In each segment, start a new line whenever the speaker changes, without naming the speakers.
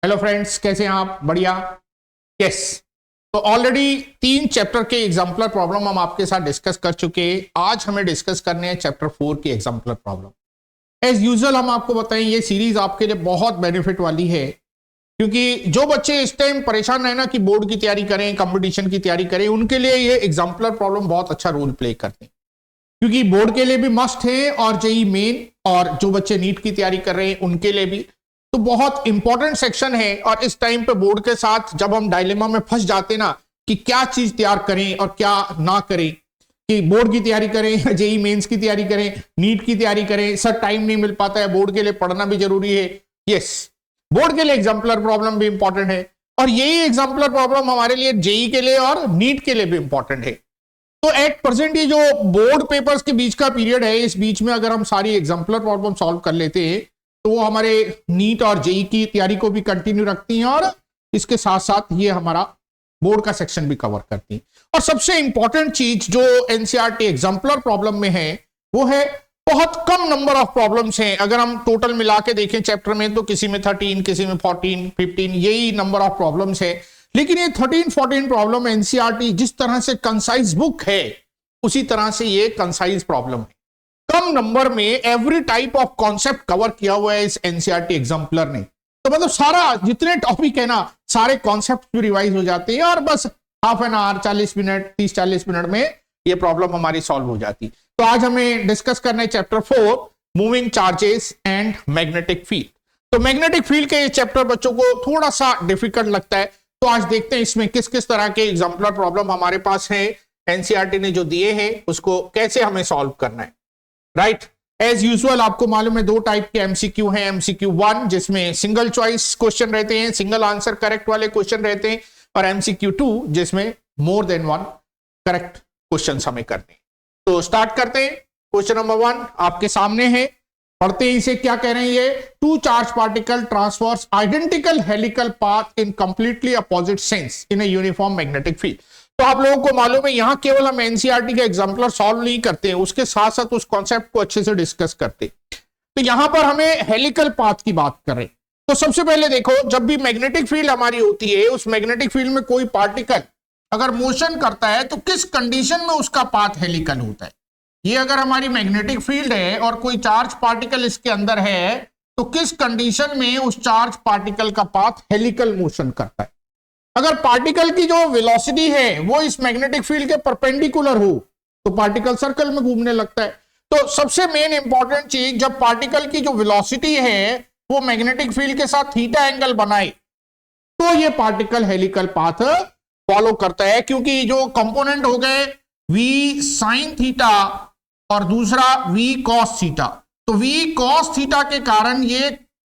Hello friends, कैसे हैं आप? बढ़िया। यस, तो ऑलरेडी 3 चैप्टर के एग्जाम्पलर प्रॉब्लम हम आपके साथ डिस्कस कर चुके हैं। आज हमें डिस्कस करने हैं चैप्टर 4 की एग्जाम्पलर प्रॉब्लम। एज यूजुअल हम आपको बताएं, ये सीरीज आपके लिए बहुत बेनिफिट वाली है, क्योंकि जो बच्चे इस टाइम परेशान है ना कि बोर्ड की तैयारी करें, कंपटीशन की तैयारी करें, उनके लिए ये एग्जाम्पलर प्रॉब्लम बहुत अच्छा रोल प्ले करते हैं, क्योंकि बोर्ड के लिए भी मस्ट है और जेईई मेन, और जो बच्चे नीट की तैयारी कर रहे हैं उनके लिए भी। तो बहुत इंपॉर्टेंट सेक्शन है। और इस टाइम पे बोर्ड के साथ जब हम डायलेमा में फंस जाते ना कि क्या चीज तैयार करें और क्या ना करें, कि बोर्ड की तैयारी करें, जेईई मेंस की तैयारी करें, नीट की तैयारी करें, सर टाइम नहीं मिल पाता है, बोर्ड के लिए पढ़ना भी जरूरी है। यस, बोर्ड के लिए एग्जाम्पलर प्रॉब्लम भी इंपॉर्टेंट है, और यही एग्जाम्पलर प्रॉब्लम हमारे लिए जेईई के लिए और नीट के लिए भी इंपॉर्टेंट है। तो एट प्रेजेंट ये जो बोर्ड पेपर्स के बीच का पीरियड है, इस बीच में अगर हम सारी एग्जाम्पलर प्रॉब्लम सॉल्व कर लेते हैं तो वो हमारे नीट और जेईई की तैयारी को भी कंटिन्यू रखती हैं, और इसके साथ साथ ये हमारा बोर्ड का सेक्शन भी कवर करती हैं। और सबसे इंपॉर्टेंट चीज जो एनसीईआरटी एग्जाम्पलर प्रॉब्लम में है वो है बहुत कम नंबर ऑफ प्रॉब्लम्स हैं। अगर हम टोटल मिला के देखें चैप्टर में तो किसी में 13, किसी में 14, 15 यही नंबर ऑफ प्रॉब्लम्स है। लेकिन ये 13-14 प्रॉब्लम एनसीईआरटी जिस तरह से कंसाइज बुक है उसी तरह से ये कंसाइज प्रॉब्लम है। कम नंबर में every type of concept cover किया हुआ है इस एनसीईआरटी एग्जाम्पलर ने। तो मतलब सारा जितने टॉपिक है ना, सारे कॉन्सेप्ट भी रिवाइज हो जाते हैं, और बस half an hour, 40 minute, 30-40 minute में ये प्रॉब्लम हमारी सॉल्व हो जाती। तो आज हमें डिस्कस करना है chapter 4, moving charges and magnetic field. तो मैग्नेटिक फील्ड के चैप्टर बच्चों को थोड़ा सा डिफिकल्ट लगता है, तो आज देखते हैं इसमें किस किस तरह के एग्जाम्पलर प्रॉब्लम हमारे पास है, एनसीईआरटी ने जो दिए हैं उसको कैसे हमें सॉल्व करना है। राइट, एज यूजुअल आपको मालूम है 2 टाइप के एमसीक्यू हैं। एमसीक्यू 1 जिसमें सिंगल चॉइस क्वेश्चन रहते हैं, सिंगल आंसर करेक्ट वाले क्वेश्चन रहते हैं, और एमसीक्यू 2 जिसमें मोर देन 1 करेक्ट क्वेश्चन हमें करने हैं। तो स्टार्ट करते हैं। क्वेश्चन नंबर 1 आपके सामने है, पढ़ते हैं इसे। क्या कह रहे हैं ये? 2 charge particle transverse identical helical path in completely opposite sense in a uniform magnetic field. तो आप लोगों को मालूम है यहां केवल हम एनसीईआरटी का एग्जाम्पलर सॉल्व नहीं करते हैं, उसके साथ साथ उस कॉन्सेप्ट को अच्छे से डिस्कस करते। तो यहां पर हमें हेलिकल पाथ की बात करें तो सबसे पहले देखो, जब भी मैग्नेटिक फील्ड हमारी होती है, उस मैग्नेटिक फील्ड में कोई पार्टिकल अगर मोशन करता है तो किस कंडीशन में उसका पाथ हेलिकल होता है। ये अगर हमारी मैग्नेटिक फील्ड है और कोई चार्ज पार्टिकल इसके अंदर है, तो किस कंडीशन में उस चार्ज पार्टिकल का पाथ हेलिकल मोशन करता है। अगर पार्टिकल की जो वेलोसिटी है वो इस मैग्नेटिक फील्ड के परपेंडिकुलर हो तो पार्टिकल सर्कल में घूमने लगता है। तो सबसे मेन इंपॉर्टेंट चीज, जब पार्टिकल की जो वेलोसिटी है वो मैग्नेटिक फील्ड के साथ थीटा एंगल बनाए तो ये पार्टिकल हेलिकल पाथ फॉलो करता है, क्योंकि जो कंपोनेंट हो गए v साइन थीटा और दूसरा v कॉस थीटा, तो v कॉस थीटा के कारण ये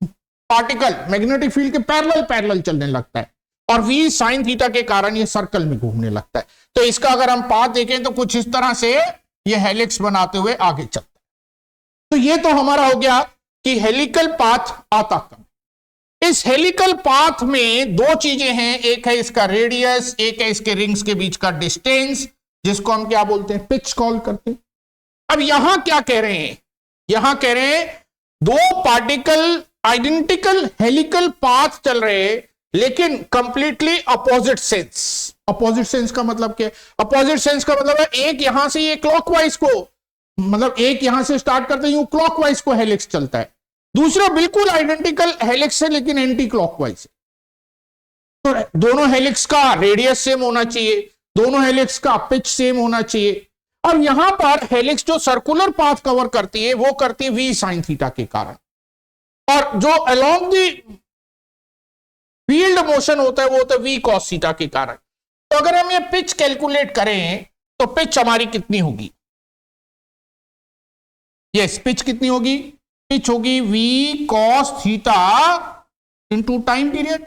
पार्टिकल मैग्नेटिक फील्ड के पैरेलल चलने लगता है, और v साइन थीटा के कारण ये सर्कल में घूमने लगता है। तो इसका अगर हम पाथ देखें तो कुछ इस तरह से ये हेलिक्स बनाते हुए आगे चलता है। तो ये तो हमारा हो गया कि हेलिकल पाथ आता कब। इस हेलिकल पाथ में 2 चीजें हैं, एक है इसका रेडियस, एक है इसके रिंग्स के बीच का डिस्टेंस, जिसको हम क्या बोलते हैं? पिच कॉल करते हैं। अब यहां क्या कह रहे हैं? यहां कह रहे हैं 2 पार्टिकल आइडेंटिकल हेलिकल पाथ चल रहे हैं, लेकिन completely opposite sense. Opposite sense का मतलब क्या है? अपोजिट सेंस का मतलब है एक यहां से ये क्लॉकवाइज को, मतलब एक यहां से स्टार्ट करते हैं क्लॉकवाइज को हेलिक्स चलता है, दूसरा बिल्कुल आइडेंटिकल हेलिक्स है लेकिन एंटी क्लॉकवाइज है। तो दोनों हेलिक्स का रेडियस सेम होना चाहिए, दोनों हेलिक्स का पिच सेम होना चाहिए। और यहां पर हेलिक्स जो सर्कुलर पाथ कवर करती है वो करती है v साइन थीटा के कारण, और जो अलोंग दी फील्ड मोशन होता है वो होता है v cos थीटा के कारण। तो अगर हम ये पिच कैलकुलेट करें तो पिच हमारी कितनी होगी? यस, पिच कितनी होगी? पिच होगी v cos theta into time period.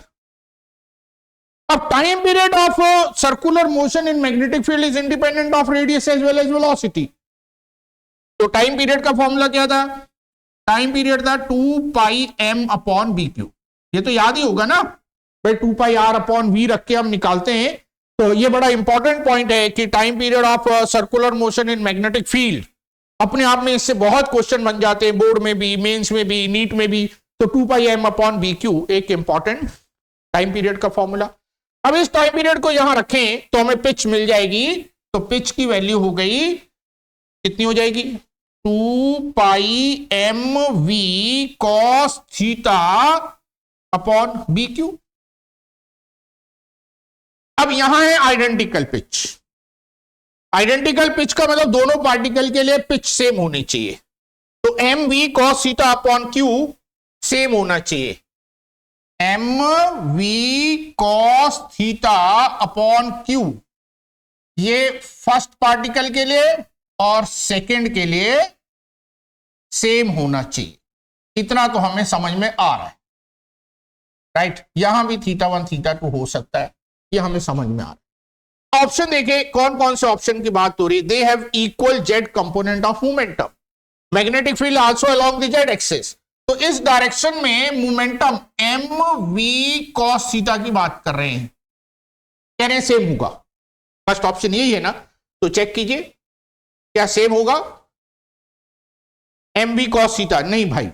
अब time period of circular motion in magnetic field is independent of radius as well as velocity. तो टाइम पीरियड का फॉर्मूला क्या था? टाइम पीरियड था 2 pi m upon B Q. ये तो याद ही होगा ना भाई, 2 पाई r अपॉन v रख के हम निकालते हैं। तो ये बड़ा इंपॉर्टेंट पॉइंट है कि time period of circular motion in magnetic field, अपने आप में इससे बहुत क्वेश्चन बन जाते हैं, बोर्ड में भी, मेंस में भी, नीट में भी। तो 2 pi m upon B Q एक इंपॉर्टेंट टाइम पीरियड का फॉर्मूला। अब इस टाइम पीरियड को यहां रखें तो हमें पिच मिल जाएगी। तो पिच की वैल्यू हो गई, कितनी हो जाएगी, 2 pi M V cos theta upon B Q. अब यहां है आइडेंटिकल पिच। आइडेंटिकल पिच का मतलब दोनों पार्टिकल के लिए पिच सेम होनी चाहिए। तो M V cos theta upon Q same होना चाहिए। M V cos theta upon Q, ये फर्स्ट पार्टिकल के लिए और सेकंड के लिए सेम होना चाहिए। इतना तो हमें समझ में आ रहा है, राइट। यहां भी θ1 θ2 हो सकता है, ये हमें समझ में आ रहा है। ऑप्शन देखे कौन कौन से ऑप्शन की बात हो रही है। They have equal Z component of momentum, magnetic field also along the Z axis. तो इस डायरेक्शन में momentum M V cos theta की बात कर रहे हैं, कह रहे हैं सेम होगा। फर्स्ट ऑप्शन यही है ना, तो चेक कीजिए क्या सेम होगा। एम वी कॉस थीटा, नहीं भाई,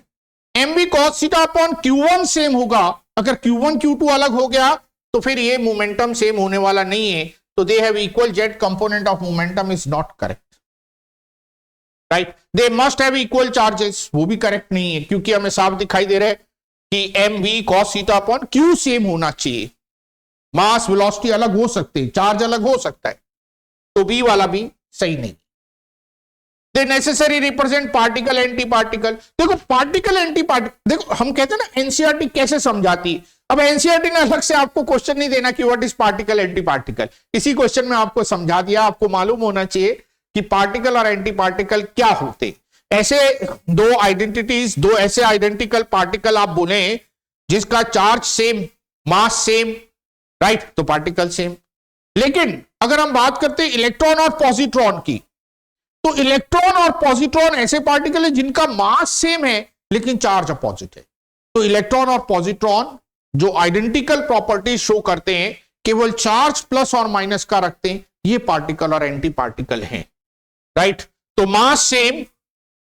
M V cos theta upon Q1 same होगा। अगर Q1 Q2 अलग हो गया तो फिर ये मोमेंटम सेम होने वाला नहीं है। तो दे have equal Z component of momentum is not correct, right. They must have equal charges, वो भी करेक्ट नहीं है, क्योंकि हमें साफ दिखाई दे रहा है कि M V cos theta upon Q same होना चाहिए। मास वेलोसिटी अलग हो सकते हैं, चार्ज अलग हो सकता है, तो बी वाला भी सही नहीं। They necessary represent particle anti particle. देखो पार्टिकल एंटी पार्टिकल, देखो हम कहते हैं ना एनसीईआरटी कैसे समझाती है। अब एनसीईआरटी ने अलग से आपको क्वेश्चन नहीं देना कि what is particle anti particle, इसी क्वेश्चन में आपको समझा दिया। आपको मालूम होना चाहिए कि पार्टिकल और एंटी पार्टिकल क्या होते। ऐसे दो आइडेंटिटीज, दो ऐसे आइडेंटिकल पार्टिकल आप बोले जिसका charge same, mass same, right, तो पार्टिकल सेम। लेकिन अगर हम बात करते हैं इलेक्ट्रॉन और पॉजिट्रॉन की, तो इलेक्ट्रॉन और पॉजिट्रॉन ऐसे पार्टिकल है जिनका मास सेम है लेकिन चार्ज अपोजिट है। तो इलेक्ट्रॉन और पॉजिट्रॉन जो आइडेंटिकल प्रॉपर्टीज शो करते हैं, केवल चार्ज प्लस और माइनस का रखते हैं, ये पार्टिकल और एंटी पार्टिकल हैं, राइट। तो मास सेम,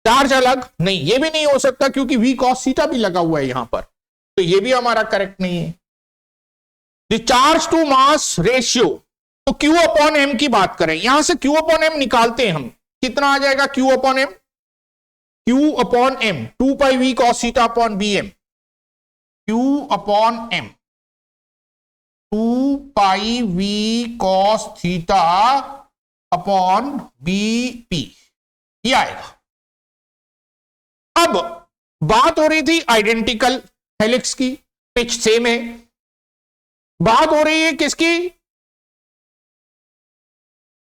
चार्ज अलग नहीं, ये भी नहीं हो सकता क्योंकि वी कॉस थीटा भी लगा हुआ है यहां पर, तो ये भी हमारा करेक्ट नहीं है। The charge to mass ratio, तो Q अपॉन एम की बात करें, यहां से Q अपॉन एम निकालते हैं हम, कितना आ जाएगा Q upon M, Q upon M 2 pi V cos theta upon B M, Q upon M 2 pi V cos theta upon B P, ये आएगा। अब बात हो रही थी आइडेंटिकल हेलिक्स की, पिच सेम है। बात हो रही है किसकी,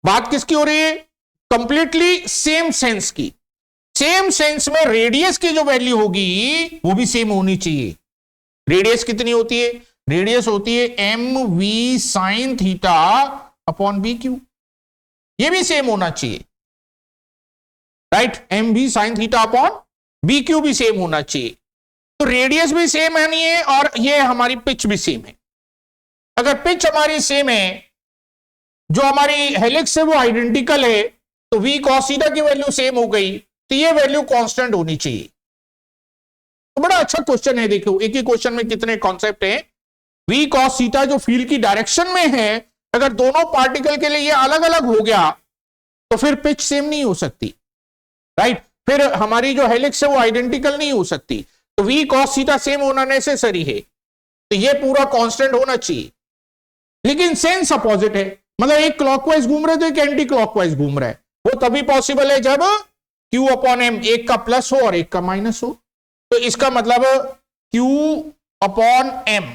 बात किसकी हो रही है, कंप्लीटली सेम सेंस की। सेम सेंस में रेडियस की जो वैल्यू होगी वो भी सेम होनी चाहिए। रेडियस कितनी होती है, रेडियस होती है M V sine theta upon B Q, ये भी सेम होना चाहिए, right. M V sine theta upon B Q भी सेम होना चाहिए। तो रेडियस भी सेम है नहीं है, और ये हमारी पिच भी सेम है। अगर पिच हमारी सेम है, जो हमारी हेलिक्स है वो आइडेंटिकल है, तो वी कॉस थीटा की वैल्यू सेम हो गई, तो ये वैल्यू कांस्टेंट होनी चाहिए। तो बड़ा अच्छा क्वेश्चन है, देखो एक ही क्वेश्चन में कितने कॉन्सेप्ट हैं। वी कॉस थीटा जो फील्ड की डायरेक्शन में है, अगर दोनों पार्टिकल के लिए ये अलग अलग हो गया तो फिर पिच सेम नहीं हो सकती, राइट। फिर हमारी जो हेलिक्स है वो आइडेंटिकल नहीं हो सकती, तो वी कॉस थीटा सेम होना नेसेसरी है, तो ये पूरा कांस्टेंट होना चाहिए। लेकिन सेंस अपोजिट है, मतलब एक क्लॉकवाइज घूम रहे तो एक एंटी क्लॉकवाइज घूम रहा है, वो तभी पॉसिबल है जब Q अपॉन एम एक का प्लस हो और एक का माइनस हो। तो इसका मतलब Q अपॉन एम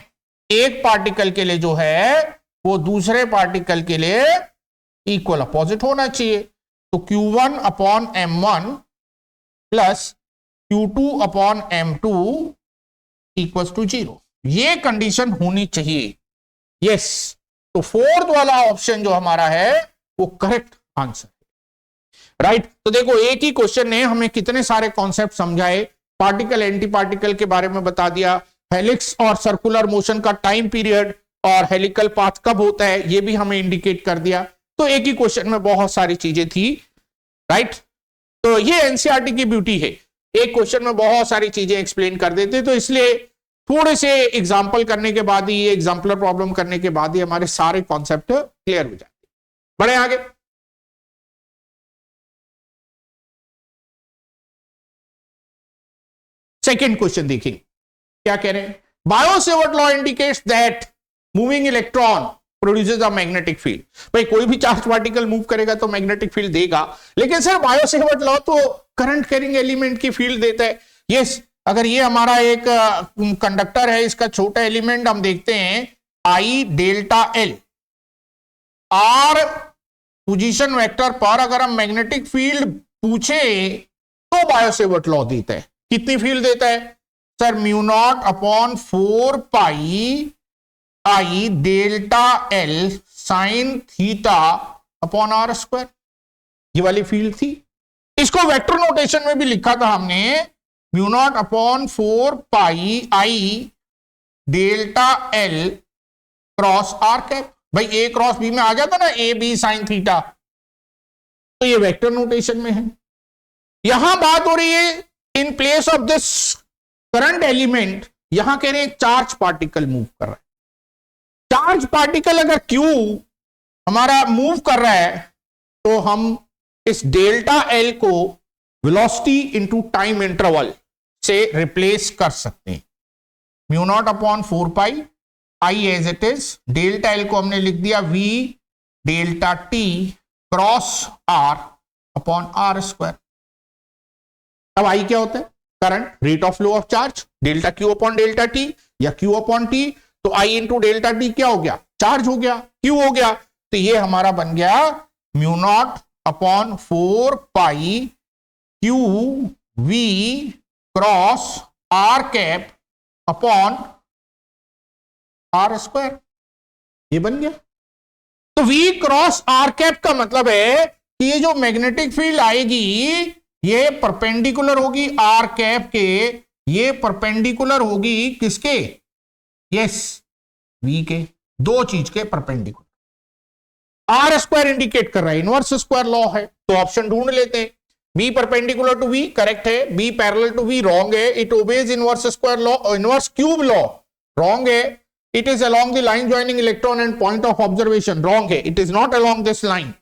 एक पार्टिकल के लिए जो है वो दूसरे पार्टिकल के लिए इक्वल अपोजिट होना चाहिए। तो Q1 upon M1 plus Q2 upon M2 equal to 0, ये कंडीशन होनी चाहिए। यस, तो फोर्थ वाला ऑप्शन जो हमारा है वो करेक्ट आंसर है, राइट। तो देखो एक ही क्वेश्चन ने हमें कितने सारे कॉन्सेप्ट समझाए, पार्टिकल एंटी पार्टिकल के बारे में बता दिया, हेलिक्स और सर्कुलर मोशन का टाइम पीरियड और हेलिकल पाथ कब होता है ये भी हमें इंडिकेट कर दिया। तो एक ही क्वेश्चन में बहुत सारी चीजें थी, राइट। तो ये एनसीईआरटी की ब्यूटी है, एक क्वेश्चन में बहुत सारी चीजें एक्सप्लेन कर देते, तो इसलिए थोड़े से एग्जाम्पल करने के बाद ही, ये एग्जाम्पलर प्रॉब्लम करने के बाद ही हमारे सारे कॉन्सेप्ट क्लियर हो जाते हैं। बढ़े आगे। सेकेंड क्वेश्चन देखिए क्या कह रहे हैं। Biot-Savart law indicates that moving electron produces a magnetic field. भाई कोई भी चार्ज पार्टिकल मूव करेगा तो मैग्नेटिक फील्ड देगा, लेकिन सर बायो-सेवर्ट लॉ तो करंट कैरिंग एलिमेंट की फील्ड देता है। यस, अगर ये हमारा एक कंडक्टर है, इसका छोटा एलिमेंट हम देखते हैं I delta L, R position vector पर अगर हम मैग्नेटिक फील्ड पूछे तो बायो-सेवर्ट लॉ देता है। कितनी फील्ड देता है sir? Mu naught upon 4 pi I delta L sine theta upon R square, ये वाली फील्ड थी। इसको वेक्टर नोटेशन में भी लिखा था हमने, mu naught upon 4 pi I delta L cross R cap. भाई ए क्रॉस बी में आ जाता ना, ए बी साइन थीटा, तो ये वेक्टर नोटेशन में है। यहां बात हो रही है in place of this current element, यहां कह रहे हैं चार्ज पार्टिकल मूव कर रहा है। चार्ज पार्टिकल अगर क्यू हमारा मूव कर रहा है तो हम इस डेल्टा एल को वेलोसिटी इनटू टाइम इंटरवल से रिप्लेस कर सकते हैं। Mu naught upon 4 pi I as it is, delta L को हमने लिख दिया V delta T cross R upon R square. अब आई क्या होता है? Current, rate of flow of charge, delta Q upon delta T या क्यू अपॉन टी, तो आई इंटू डेल्टा टी क्या हो गया? चार्ज हो गया, क्यू हो गया। तो ये हमारा बन गया mu naught upon 4 pi Q V cross R cap upon R square, ये बन गया। तो वी क्रॉस आर कैप का मतलब है कि ये जो मैग्नेटिक फील्ड आएगी ये परपेंडिकुलर होगी आर कैप के, ये परपेंडिकुलर होगी किसके? यस, वी के, दो चीज के परपेंडिकुलर। आर स्क्वायर इंडिकेट कर रहा है, इनवर्स स्क्वायर लॉ है, तो ऑप्शन ढूंढ लेते हैं। B perpendicular to V correct है, B parallel to V wrong है, it obeys inverse square law, inverse cube law wrong है, it is along the line joining electron and point of observation wrong है, it is not along this line,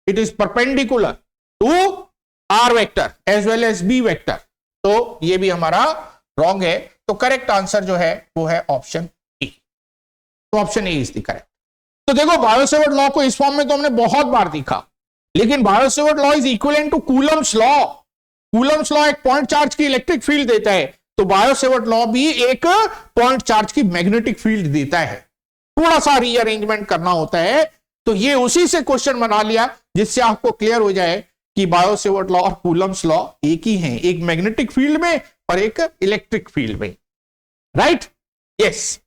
it is perpendicular to R vector as well as B vector, तो ये भी हमारा wrong है। तो correct answer जो है वो है ऑप्शन ए। तो option A is the correct. तो देखो बायो-सेवर्ट लॉ को इस फॉर्म में तो हमने बहुत बार देखा, लेकिन Biot Savart law is equivalent to Coulomb's law. Coulomb's law एक पॉइंट चार्ज की इलेक्ट्रिक फील्ड देता है, तो बायो-सेवर्ट लॉ भी एक पॉइंट चार्ज की मैग्नेटिक फील्ड देता है। थोड़ा सा रीअरेंजमेंट करना होता है, तो ये उसी से क्वेश्चन बना लिया जिससे आपको क्लियर हो जाए कि बायो-सेवर्ट लॉ और कूलम्स लॉ एक ही हैं, एक मैग्नेटिक फील्ड में और एक इलेक्ट्रिक फील्ड में। राइट? यस।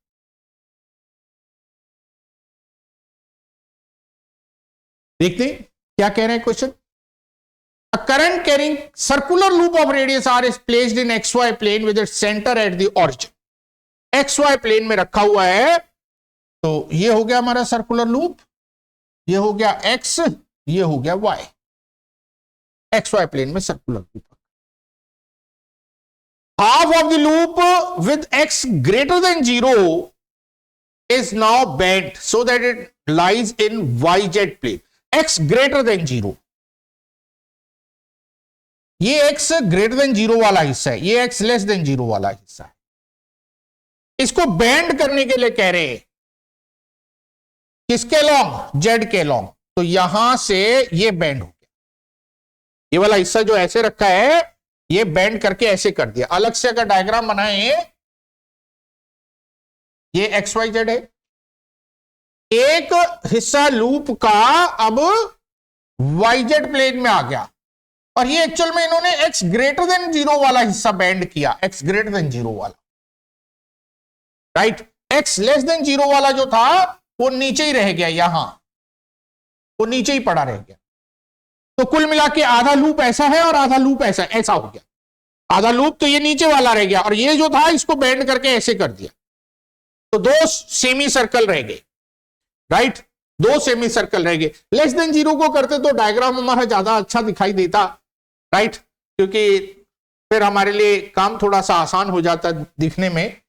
देखते हैं क्या कह रहे हैं question. A current carrying circular loop of radius r is placed in xy plane with its center at the origin. xy plane में रखा हुआ है, तो ये हो गया हमारा सर्कुलर लूप, ये हो गया x, ये हो गया y। xy प्लेन में circular loop. Half of the loop with x greater than 0 is now bent so that it lies in yz plane. x greater than 0, ये x ग्रेटर देन 0 वाला हिस्सा है, ये x लेस देन 0 वाला हिस्सा है। इसको बेंड करने के लिए कह रहे हैं किसके लॉन्ग? z के लॉन्ग। तो यहां से ये बेंड हो गया, ये वाला हिस्सा जो ऐसे रखा है ये बेंड करके ऐसे कर दिया। अलग से अगर डायग्राम बनाए, ये एक्स वाई जेड है, एक हिस्सा लूप का अब वाई जेड प्लेन में आ गया, और ये एक्चुअल में इन्होंने x ग्रेटर देन 0 वाला हिस्सा बेंड किया, x ग्रेटर देन 0 वाला। राइट? x लेस देन 0 वाला जो था वो नीचे ही रह गया, यहां वो नीचे ही पड़ा रह गया। तो कुल मिला के आधा लूप ऐसा है और आधा लूप ऐसा ऐसा हो गया। आधा लूप तो ये नीचे वाला रह गया, और ये जो था इसको बेंड करके ऐसे कर दिया, तो दो सेमी सर्कल रह गए। राइट? दो सेमी सर्कल रह गए। लेस देन 0 को करते तो डायग्राम हमारा ज्यादा अच्छा दिखाई देता। राइट? क्योंकि फिर हमारे लिए काम थोड़ा सा आसान हो जाता दिखने में।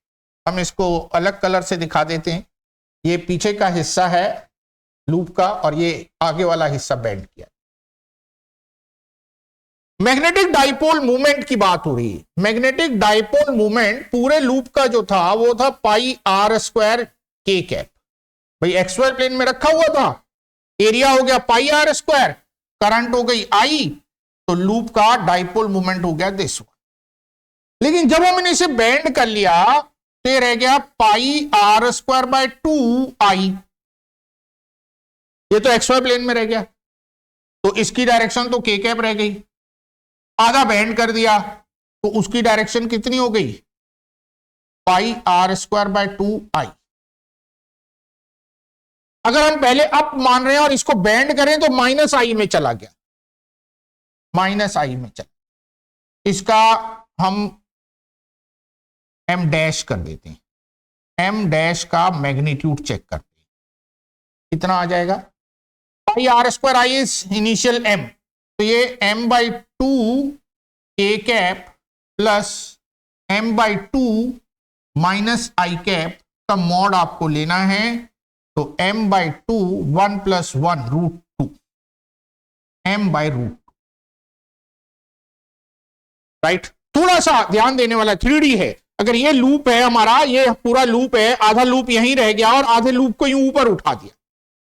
हम इसको अलग कलर से दिखा देते हैं। ये पीछे का हिस्सा है लूप का और ये आगे वाला हिस्सा बेंड किया। मैग्नेटिक डाइपोल मूवमेंट की बात हो रही है। मैग्नेटिक डाइपोल मूवमेंट पूरे लूप का जो था वो था पाई आर स्क्वायर के कैप। भाई एक्सवाई प्लेन में रखा हुआ था, एरिया हो गया पाई आर स्क्वायर, करंट हो गई आई, तो लूप का डाइपोल मूवमेंट हो गया दिस वन। लेकिन जब हमने इसे बेंड कर लिया तो ये रह गया पाई आर स्क्वायर बाय 2 आई। ये तो एक्सवाई प्लेन में रह गया, तो इसकी डायरेक्शन तो के कैप रह गई। आधा बेंड कर दिया तो उसकी डायरेक्शन कितनी हो गई, पाई आर स्क्वायर बाय 2 आई। अगर हम पहले अप मान रहे हैं और इसको बेंड करें तो माइनस आई में चला गया, माइनस आई में चला। इसका हम एम डैश कर देते हैं, एम डैश का मैग्नीट्यूड चेक करते हैं कितना आ जाएगा। Pi R square I is initial M, तो ये m बाई 2 के cap plus m by 2 minus I cap का मॉड आपको लेना है, तो m by 2 1 plus 1 root 2, m by root 2, right. थोड़ा सा ध्यान देने वाला 3D है। अगर ये लूप है हमारा, ये पूरा लूप है, आधा लूप यहीं रह गया और आधे लूप को यूं ऊपर उठा दिया,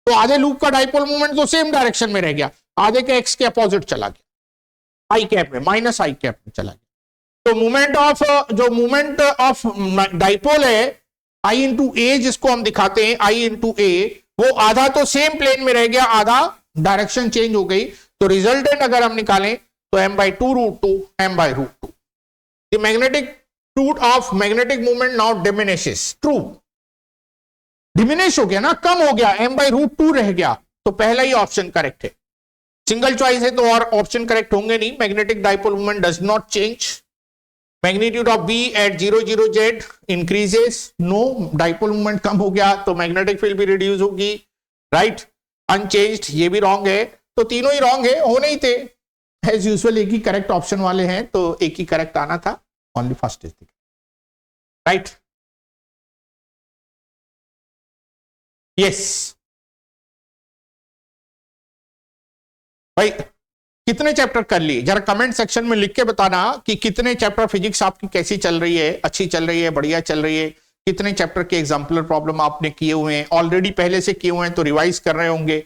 तो आधे लूप का डाइपोल मूवमेंट तो सेम डायरेक्शन में रह गया, आधे के एक्स के अपोजिट चला गया, आई कैप में, माइनस आई कैप में चला गया। तो मूवमेंट ऑफ जो मूवमेंट ऑफ डाइपोल है आई इंटू ए, जिसको हम दिखाते हैं आई इंटू ए, वो आधा तो सेम प्लेन में रह गया, आधा डायरेक्शन चेंज हो गई। तो रिजल्टेंट अगर हम निकालें तो m by 2 root 2, m by root 2। The magnetic root of magnetic movement now diminishes, true, diminish हो गया ना, कम हो गया, m बाई रूट 2 रह गया, तो पहला ही ऑप्शन करेक्ट है। सिंगल चॉइस है तो और ऑप्शन करेक्ट होंगे नहीं। Magnetic dipole movement does not change, magnitude of B at 0 0 z increases, no, dipole movement कम हो गया तो मैग्नेटिक फील्ड भी रिड्यूस होगी, राइट। अनचेंज्ड, ये भी रॉन्ग है, तो तीनों ही रॉन्ग है, होने ही थे। एज यूजुअल एक ही करेक्ट ऑप्शन वाले हैं, तो एक ही करेक्ट आना था, only first is right. Yes भाई, कितने चैप्टर कर लिए, जरा कमेंट सेक्शन में लिख के बताना कि कितने चैप्टर फिजिक्स आपकी कैसी चल रही है, अच्छी चल रही है, बढ़िया चल रही है। कितने चैप्टर के एग्जाम्पलर प्रॉब्लम आपने किए हुए हैं, ऑलरेडी पहले से किए हुए हैं तो रिवाइज कर रहे होंगे,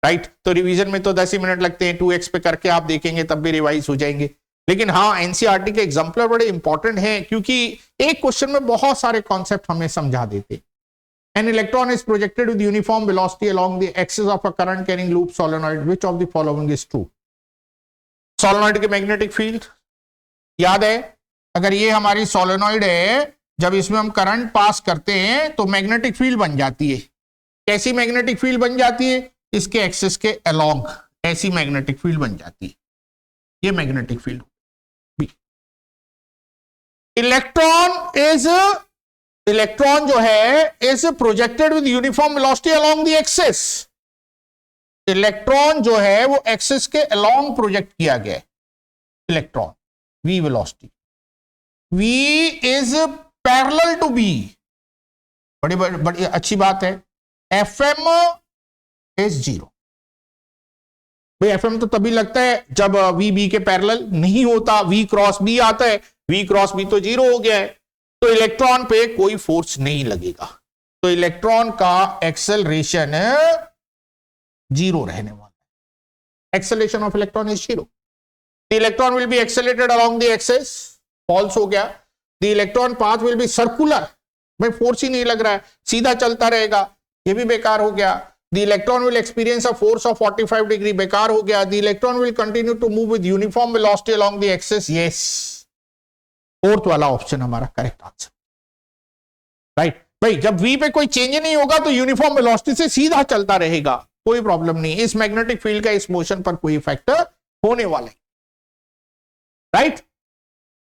राइट। तो रिवीजन में तो 10 ही मिनट लगते हैं, 2x पे करके आप देखेंगे तब भी रिवाइज हो जाएंगे। लेकिन हाँ, एनसीईआरटी के एग्जाम्पलर बड़े इंपॉर्टेंट हैं, क्योंकि एक क्वेश्चन में बहुत सारे कॉन्सेप्ट हमें समझा देते। An electron is projected with uniform velocity along the axis of a current carrying loop solenoid. Which of the following is true? Solenoid के मैग्नेटिक फील्ड याद है, अगर ये हमारी सोलेनॉइड है, जब इसमें हम करंट पास करते हैं तो मैग्नेटिक फील्ड बन जाती है। कैसी मैग्नेटिक फील्ड बन जाती है, इसके एक्सिस के अलोंग ऐसी मैग्नेटिक फील्ड बन जाती है, ये मैग्नेटिक फील्ड। इलेक्ट्रॉन जो है is projected with uniform velocity along the axis. Electron जो है वो एक्सिस के अलोंग प्रोजेक्ट किया गया है। Electron v velocity, v is parallel to b, बड़ी अच्छी बात है। fm is 0। भाई fm तो तभी लगता है जब v b के पैरेलल नहीं होता, v क्रॉस b आता है, v क्रॉस b तो 0 हो गया है, तो इलेक्ट्रॉन पे कोई फोर्स नहीं लगेगा, तो इलेक्ट्रॉन का एक्सेलरेशन 0 रहने वाला है। Acceleration of electron is 0। The electron will be accelerated along the axis, false हो गया। The electron path will be circular, भाई फोर्स ही नहीं लग रहा है, सीधा चलता रहेगा, ये भी बेकार हो गया। The electron will experience a force of 45 degree, बेकार हो गया। The electron will continue to move with uniform velocity along the axis, yes, fourth वाला ऑप्शन हमारा करेक्ट आंसर, राइट। भाई जब v पे कोई चेंज नहीं होगा तो यूनिफॉर्म वेलोसिटी से सीधा चलता रहेगा, कोई प्रॉब्लम नहीं। इस मैग्नेटिक फील्ड का इस मोशन पर कोई इफेक्ट होने वाला है, राइट।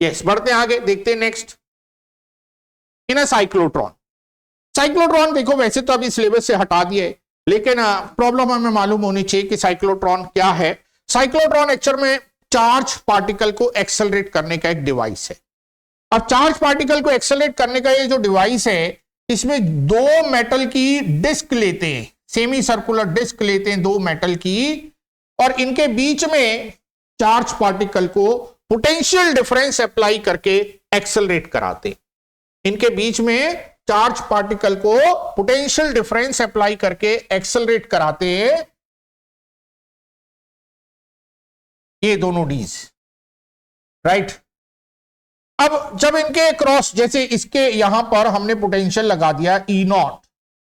यस, बढ़ते हैं आगे, देखते हैं नेक्स्ट। इन अ साइक्लोट्रॉन, साइक्लोट्रॉन देखो वैसे तो अभी सिलेबस से हटा दिए, लेकिन प्रॉब्लम हमें मालूम होनी चाहिए कि साइक्लोट्रॉन क्या है। साइक्लोट्रॉन एक्चुअल में चार्ज पार्टिकल को एक्सेलरेट करने का एक डिवाइस है। और चार्ज पार्टिकल को एक्सेलरेट करने का ये जो डिवाइस है, इसमें दो मेटल की डिस्क लेते हैं, सेमी सर्कुलर डिस्क लेते हैं दो मेटल की, और इनके बीच में चार्ज पार्टिकल को पोटेंशियल डिफरेंस अप्लाई करके एक्सेलरेट कराते हैं। इनके बीच में चार्ज पार्टिकल को पोटेंशियल डिफरेंस अप्लाई करके एक्सेलरेट कराते हैं ये दोनों डीज, राइट। अब जब इनके क्रॉस, जैसे इसके यहां पर हमने पोटेंशियल लगा दिया E0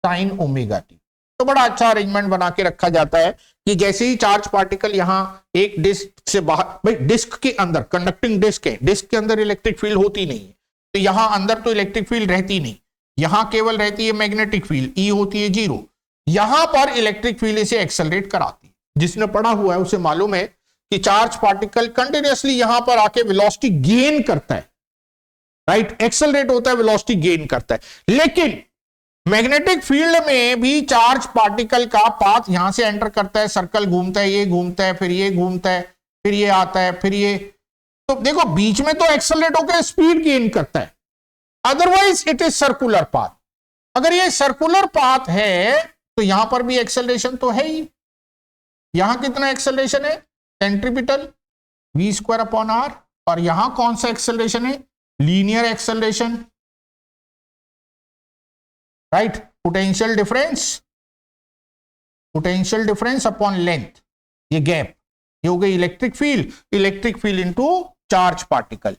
साइन ओमेगा टी, तो बड़ा अच्छा अरेंजमेंट बना के रखा जाता है कि जैसे ही चार्ज पार्टिकल यहां एक डिस्क से बाहर, भाई डिस्क के अंदर कंडक्टिंग डिस्क है, डिस्क के अंदर इलेक्ट्रिक फील्ड होती नहीं है, तो यहां अंदर तो इलेक्ट्रिक फील्ड रहती नहीं, यहां केवल रहती है मैग्नेटिक फील्ड, E होती है 0। यहां पर इलेक्ट्रिक फील्ड इसे एक्सेलरेट कराती है। जिसने पढ़ा हुआ है उसे मालूम है कि चार्ज पार्टिकल कंटिन्यूअसली यहां पर आके वेलोसिटी गेन करता है, राइट, एक्सेलरेट होता है, वेलोसिटी गेन करता है। लेकिन मैग्नेटिक फील्ड में भी चार्ज पार्टिकल का पाथ यहां से एंटर करता है, सर्कल घूमता है, ये घूमता है, फिर ये घूमता है, फिर ये आता है, फिर ये, तो देखो बीच में तो एक्सेलरेट होकर स्पीड गेन करता है, otherwise it is circular path. अगर ये सर्कुलर पाथ है तो यहां पर भी एक्सेलरेशन तो है ही। यहां कितना एक्सेलरेशन है, सेंट्रीपिटल v²/r, और यहां कौन सा एक्सेलरेशन है, linear acceleration, right. Potential difference upon length, ये गैप, ये हो गई electric field into charge particle.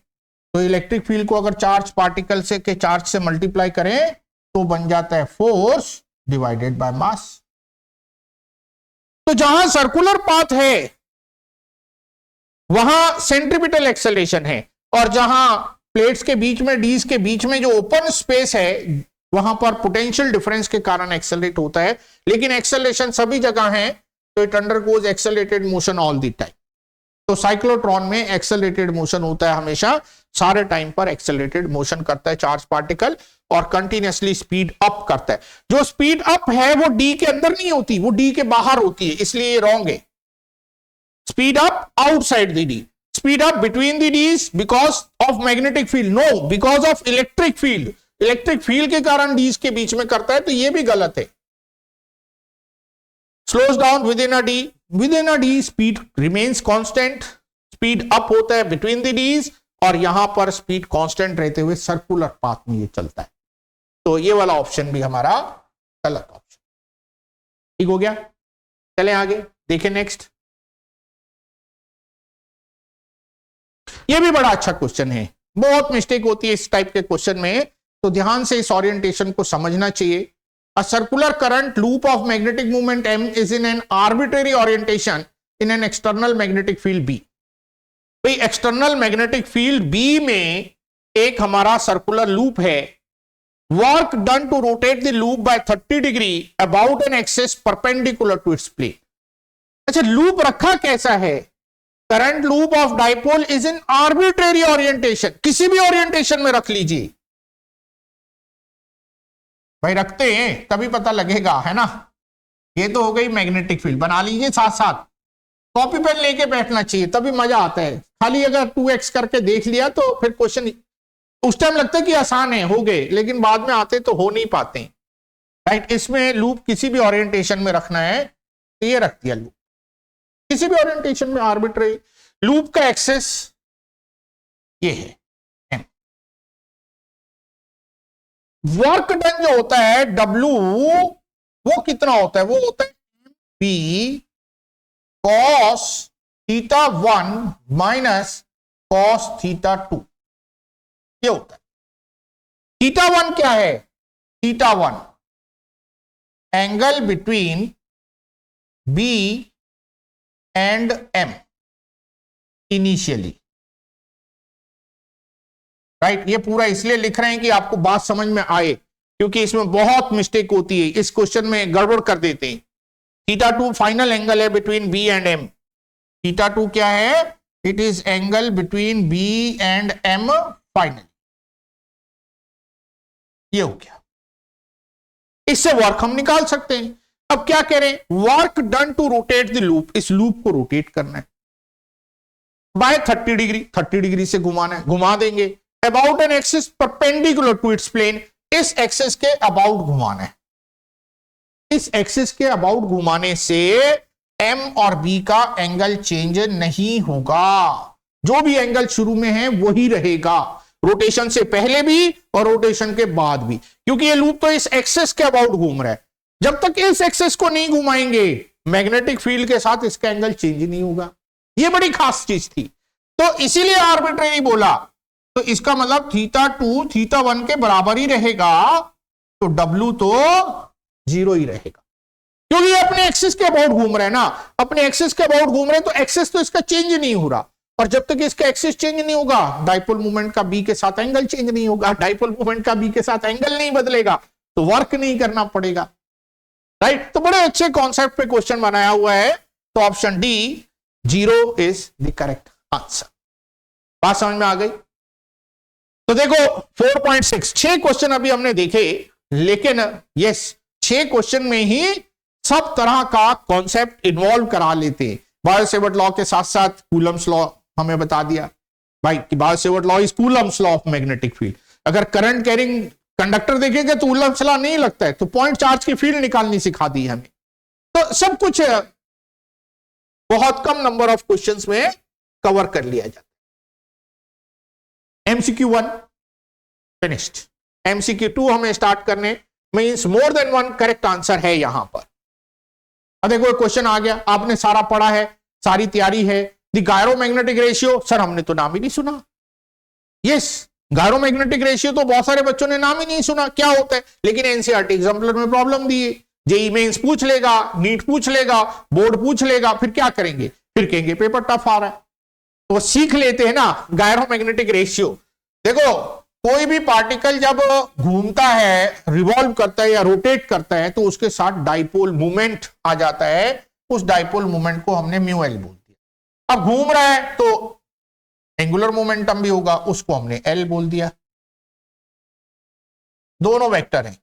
तो इलेक्ट्रिक फील्ड को अगर चार्ज पार्टिकल से के चार्ज से मल्टीप्लाई करें तो बन जाता है फोर्स डिवाइडेड बाय मास। तो जहां सर्कुलर पाथ है वहां सेंट्रीपिटल एक्सेलरेशन है, और जहां प्लेट्स के बीच में, डीज के बीच में जो ओपन स्पेस है, वहां पर पोटेंशियल डिफरेंस के कारण एक्सेलरेट होता है। लेकिन एक्सेलरेशन सभी जगह है, तो it undergoes accelerated motion all the time. तो साइक्लोट्रॉन में एक्सेलरेटेड मोशन होता है हमेशा, सारे टाइम पर एक्सेलरेटेड मोशन करता है चार्ज पार्टिकल, और कंटिन्यूअसली स्पीड अप करता है। जो स्पीड अप है वो डी के अंदर नहीं होती, वो डी के बाहर होती है, इसलिए ये रॉन्ग है। Speed up outside the D, speed up between the Ds because of magnetic field, no, because of electric field. Electric field के कारण डीज के बीच में करता है, तो ये भी गलत है। Slows down with in a D speed remains constant, speed up होता है बिटवीन द डीज, और यहां पर स्पीड कांस्टेंट रहते हुए सर्कुलर पाथ में ये चलता है। तो ये वाला ऑप्शन भी हमारा गलत ऑप्शन। ठीक हो गया, चलें आगे देखें नेक्स्ट। ये भी बड़ा अच्छा क्वेश्चन है, बहुत मिस्टेक होती है इस टाइप के क्वेश्चन में, तो ध्यान से इस ओरिएंटेशन को समझना चाहिए। A circular current loop of magnetic moment M is in an arbitrary orientation in an external magnetic field B. भाई एक्सटर्नल मैग्नेटिक फील्ड B में एक हमारा सर्कुलर लूप है। Work done to rotate the loop by 30 degree about an axis perpendicular to its plane. अच्छा, loop रखा कैसा है? Current loop of dipole is in arbitrary orientation, किसी भी ओरिएंटेशन में रख लीजिए भाई, रखते हैं तभी पता लगेगा, है ना। ये तो हो गई मैग्नेटिक फील्ड, बना लीजिए साथ साथ, कॉपी पेन लेके बैठना चाहिए तभी मजा आता है। खाली अगर 2x करके देख लिया तो फिर क्वेश्चन उस टाइम लगता है कि आसान है, हो गए, लेकिन बाद में आते तो हो नहीं पाते, राइट। इसमें लूप किसी भी ओरिएंटेशन में रखना है तो ये रख दिया लूप किसी भी ओरिएंटेशन में, आर्बिट्रेरी। लूप का एक्सेस ये है M। वर्क डन जो होता है W, वो कितना होता है? वो होता है P cos θ1 माइनस cos θ2, ये होता है। θ1 क्या है? θ1 angle between B and M initially, right. ये पूरा इसलिए लिख रहे हैं कि आपको बात समझ में आए, क्योंकि इसमें बहुत मिस्टेक होती है, इस क्वेश्चन में गड़बड़ कर देते हैं। θ2 फाइनल एंगल है बिटवीन B एंड M। θ2 क्या है? It is angle between B and M final. ये हो गया, इससे वर्क हम निकाल सकते हैं। अब क्या कह रहे हैं? Work done to rotate the loop, इस लूप को रोटेट करना है बाय 30 डिग्री, 30 डिग्री से घुमाना है, घुमा देंगे। About an axis perpendicular to its plane, इस एक्सिस के अबाउट घुमाना है। इस एक्सिस के अबाउट घुमाने से एम और बी का एंगल चेंज नहीं होगा, जो भी एंगल शुरू में है वही रहेगा, रोटेशन से पहले भी और रोटेशन के बाद भी, क्योंकि ये लूप तो इस एक्सिस के अबाउट घूम रहा है। जब तक इस एक्सिस को नहीं घुमाएंगे मैग्नेटिक फील्ड के साथ इसका एंगल चेंज नहीं होगा। ये बड़ी खास चीज थी, तो इसीलिए आर्बिट्रेरी बोला। तो इसका मतलब θ2 θ1 के बराबर ही रहेगा, तो W तो 0 ही रहेगा, क्योंकि ये अपने एक्सिस के अबाउट घूम रहे हैं ना, अपने एक्सिस के अबाउट घूम रहे हैं, तो एक्सिस तो इसका चेंज नहीं हो रहा, और जब तक इसका एक्सिस चेंज नहीं होगा डाइपोल मूवमेंट का बी के साथ एंगल चेंज नहीं होगा, डाइपोल मूवमेंट का बी के साथ एंगल नहीं बदलेगा, तो वर्क नहीं करना पड़ेगा, राइट। तो बड़े अच्छे कॉन्सेप्ट पे क्वेश्चन बनाया हुआ है, तो option D 0 is the correct answer. बात समझ में आ गई? तो देखो 4.6 6 क्वेश्चन अभी हमने देखे, लेकिन यस 6 क्वेश्चन में ही सब तरह का कॉन्सेप्ट इन्वॉल्व करा लेते हैं। बायो-सेवर्ट लॉ के साथ साथ कूलम्स लॉ हमें बता दिया भाई कि Biot-Savart law is Coulomb's law of magnetic field. अगर करंट कैरिंग कंडक्टर देखेंगे तो कूलम्स लॉ नहीं लगता है, तो पॉइंट चार्ज की फील्ड निकालनी सिखा दी हमें। तो सब कुछ बहुत कम नंबर ऑफ क्वेश्चंस में कवर कर लिया जाता है। MCQ 1 फिनिश्ड, MCQ 2 हमें स्टार्ट करने, means more than one correct answer है यहां पर। अब देखो क्वेश्चन आ गया, आपने सारा पढ़ा है, सारी तैयारी है। द गायरोमैग्नेटिक रेशियो, सर हमने तो नाम ही नहीं सुना। यस, गायरोमैग्नेटिक रेशियो तो बहुत सारे बच्चों ने नाम ही नहीं सुना, क्या होता है, लेकिन एनसीईआरटी एग्जाम्पलर में प्रॉब्लम दी है, जेईई मेंस पूछ लेगा, नीट पूछ लेगा, बोर्ड पूछ लेगा, फिर क्या करेंगे, फिर कहेंगे पेपर टफ आ रहा है। तो सीख लेते हैं ना गायरोमैग्नेटिक रेशियो। देखो कोई भी पार्टिकल जब घूमता है, रिवॉल्व करता है या रोटेट करता है, तो उसके साथ डाइपोल मूवमेंट आ जाता है, उस डाइपोल मूवमेंट को हमने म्यू एल बोल दिया। अब घूम रहा है तो एंगुलर मोमेंटम भी होगा, उसको हमने एल बोल दिया। दोनों वेक्टर हैं,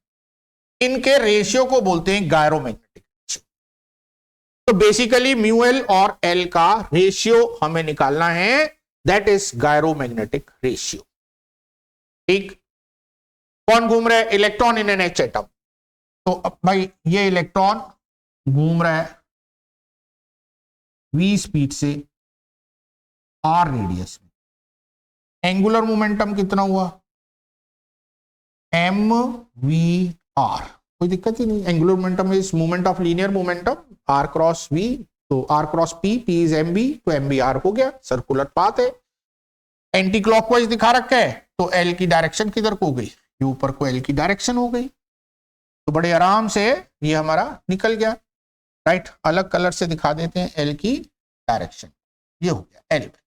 इनके रेशियो को बोलते हैं गायरोमैग्नेटिक रेशियो। तो बेसिकली म्यू एल और एल का रेशियो हमें निकालना है, दैट इज गायरोमैग्नेटिक रेशियो। ठीक, कौन घूम रहा है, electron in an H atom. तो अब भाई ये इलेक्ट्रॉन घूम रहा है v स्पीड से r रेडियस में, एंगुलर मोमेंटम कितना हुआ mvr, कोई दिक्कत ही नहीं। Angular momentum is moment of linear momentum r cross v, तो r cross p, p is mv, तो mvr हो गया, सर्कुलर पाथ है। एंटी क्लॉकवाइज दिखा रखा है, तो एल की डायरेक्शन किधर को हो गई, ये ऊपर को एल की डायरेक्शन हो गई। तो बड़े आराम से ये हमारा निकल गया, राइट। अलग कलर से दिखा देते हैं एल की डायरेक्शन, ये हो गया एल वेक्टर।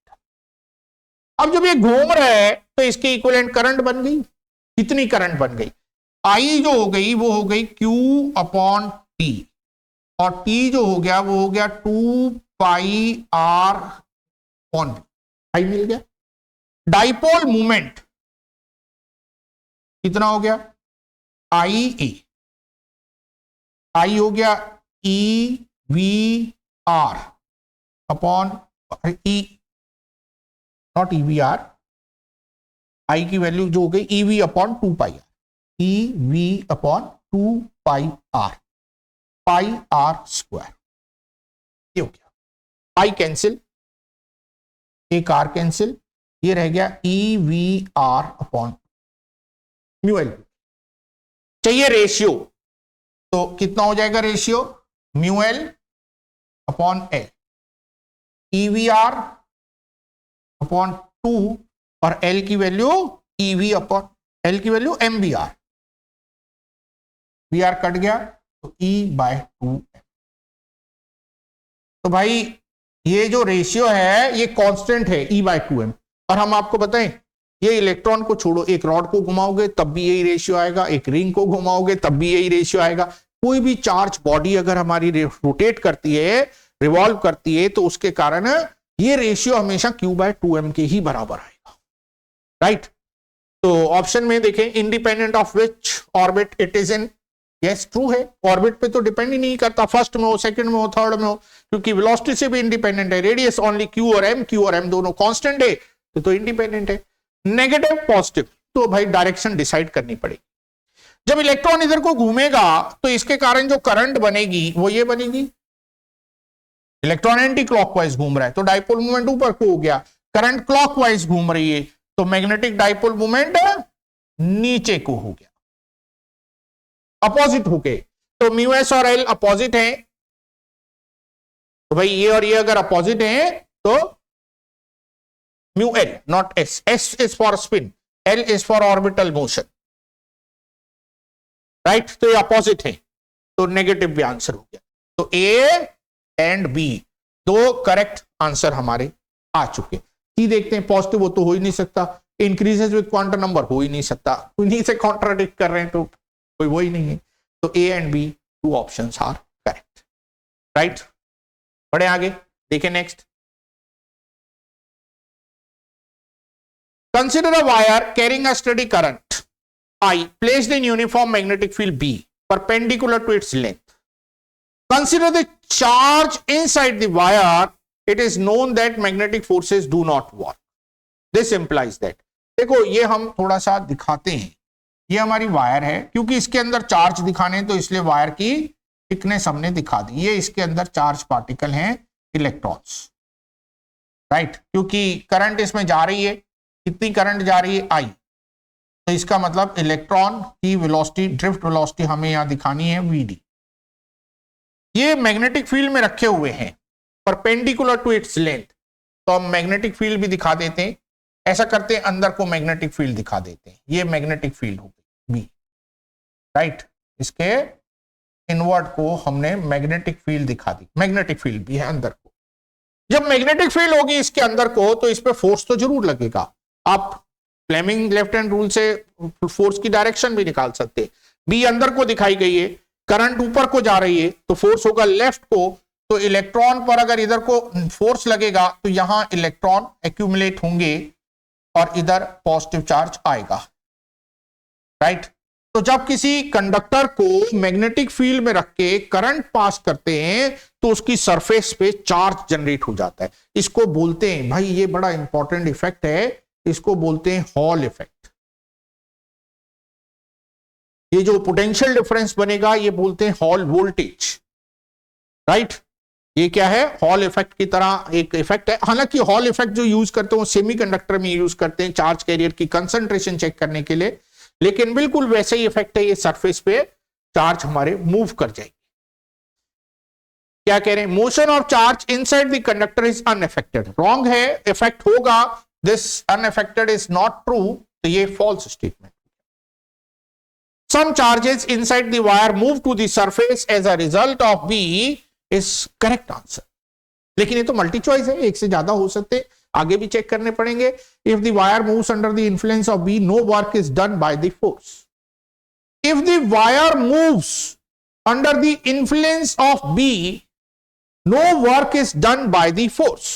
अब जब ये घूम रहा है तो इसके इक्विवेलेंट करंट बन गई, कितनी करंट बन गई, आई जो हो गई वो हो गई Q अपॉन T, और T जो हो गया वो हो गया 2 पाई R अपॉन V, आई मिल गया। डाइपोल मूवमेंट कितना हो गया, आई ए, आई हो गया E V R upon E, not E V R, I की वैल्यू जो हो गई E V upon 2 pi R, E V upon 2 pi R square, ये हो गया। आई कैंसिल, एक आर कैंसिल, ये रह गया E V R upon mu L. चाहिए रेशियो, तो कितना हो जाएगा ratio, mu L upon L, E V R upon 2, और एल की वैल्यू ई वी अपॉन एल की value M B R, V R cut गया तो ई बाय 2 एम। तो भाई ये जो रेशियो है ये कांस्टेंट है ई बाय 2 एम। और हम आपको बताएं, ये इलेक्ट्रॉन को छोड़ो, एक रॉड को घुमाओगे तब भी यही रेशियो आएगा, एक रिंग को घुमाओगे तब भी यही रेशियो आएगा। कोई भी चार्ज बॉडी अगर हमारी रोटेट करती है, रिवॉल्व करती है, तो उसके कारण ये रेशियो हमेशा Q बाय 2m के ही बराबर आएगा, राइट। तो ऑप्शन में देखें, independent of which orbit it is in, yes true है, ऑर्बिट पे तो डिपेंड ही नहीं करता, फर्स्ट में हो, सेकंड में हो, थर्ड में हो, क्योंकि वेलोसिटी से भी इंडिपेंडेंट है। रेडियस ओनली Q और M दोनों कांस्टेंट है, तो इंडिपेंडेंट है। नेगेटिव पॉजिटिव, तो भाई डायरेक्शन डिसाइड करनी पड़ेगी। जब इलेक्ट्रॉन इधर को घूमेगा तो इसके कारण जो करंट बनेगी वो ये बनेगी, इलेक्ट्रॉन एंटी क्लॉकवाइज घूम रहा है तो डाइपोल मूवमेंट ऊपर को हो गया, करंट क्लॉकवाइज घूम रही है तो मैग्नेटिक डाइपोल मूवमेंट नीचे को हो गया, अपोजिट हो गए। तो म्यू एस और एल अपोजिट है, तो भाई ये और ये अगर अपोजिट है तो mu L not S, S is for spin, L is for orbital motion, right. तो ये अपोजिट है तो नेगेटिव भी आंसर हो गया। तो ए एंड बी दो करेक्ट आंसर हमारे आ चुके। सी देखते हैं, पॉजिटिव वो तो हो ही नहीं सकता, इंक्रीजेस विद क्वांटम नंबर हो ही नहीं सकता, उन्हीं से कॉन्ट्राडिक्ट कर रहे हैं तो कोई वो ही नहीं है। तो A and B two options are correct, right. बढ़े आगे, देखें next. Consider a wire carrying a steady current I placed in uniform magnetic field B perpendicular to its length. Consider the charge inside the wire. It is known that magnetic forces do not work. This implies that. देखो ये हम थोड़ा सा दिखाते हैं, ये हमारी wire है, क्योंकि इसके अंदर चार्ज दिखाने तो इसलिए वायर की थिकनेस हमने दिखा दी। ये इसके अंदर चार्ज पार्टिकल हैं इलेक्ट्रॉन्स, राइट। क्योंकि करंट इसमें जा रही है, कितनी करंट जा रही है I, तो इसका मतलब इलेक्ट्रॉन की वेलोसिटी, ड्रिफ्ट वेलोसिटी हमें यहां दिखानी है vd। ये मैग्नेटिक फील्ड में रखे हुए हैं परपेंडिकुलर टू इट्स लेंथ, तो हम मैग्नेटिक फील्ड भी दिखा देते हैं, ऐसा करते हैं अंदर को मैग्नेटिक फील्ड दिखा देते हैं। ये मैग्नेटिक फील्ड हो गई बी, राइट। इसके इनवर्ट को हमने मैग्नेटिक फील्ड दिखा दी, मैग्नेटिक फील्ड भी है अंदर को। जब मैग्नेटिक फील्ड होगी इसके अंदर को तो इस पर फोर्स तो जरूर लगेगा। आप फ्लेमिंग लेफ्ट हैंड रूल से फोर्स की डायरेक्शन भी निकाल सकते हैं। बी अंदर को दिखाई गई है, करंट ऊपर को जा रही है तो फोर्स होगा लेफ्ट को, तो इलेक्ट्रॉन पर अगर इधर को फोर्स लगेगा तो यहां इलेक्ट्रॉन एक्यूमुलेट होंगे और इधर पॉजिटिव चार्ज आएगा, राइट। तो जब किसी कंडक्टर को मैग्नेटिक फील्ड में रख के करंट पास करते हैं तो उसकी सरफेस पे चार्ज जनरेट हो जाता है। इसको बोलते हैं, भाई ये बड़ा इंपॉर्टेंट इफेक्ट है, इसको बोलते हैं हॉल इफेक्ट। ये जो पोटेंशियल डिफरेंस बनेगा ये बोलते हैं हॉल वोल्टेज, राइट। ये क्या है, हॉल इफेक्ट की तरह एक इफेक्ट है। हालांकि हॉल इफेक्ट जो यूज करते हैं सेमीकंडक्टर में यूज करते हैं चार्ज कैरियर की कंसंट्रेशन चेक करने के लिए, लेकिन बिल्कुल वैसे ही इफेक्ट है, ये सरफेस पे चार्ज हमारे मूव कर जाएगी। क्या कह रहे हैं, motion of charge inside the conductor is unaffected. Wrong है, इफेक्ट होगा, this unaffected is not true, तो ये false statement. Some charges inside the wire move to the surface as a result of B is correct answer. लेकिन ये तो multi choice है, एक से ज्यादा हो सकते, आगे भी चेक करने पड़ेंगे। If the wire moves under the influence of B, no work is done by the force. If the wire moves under the influence of B, no work is done by the force.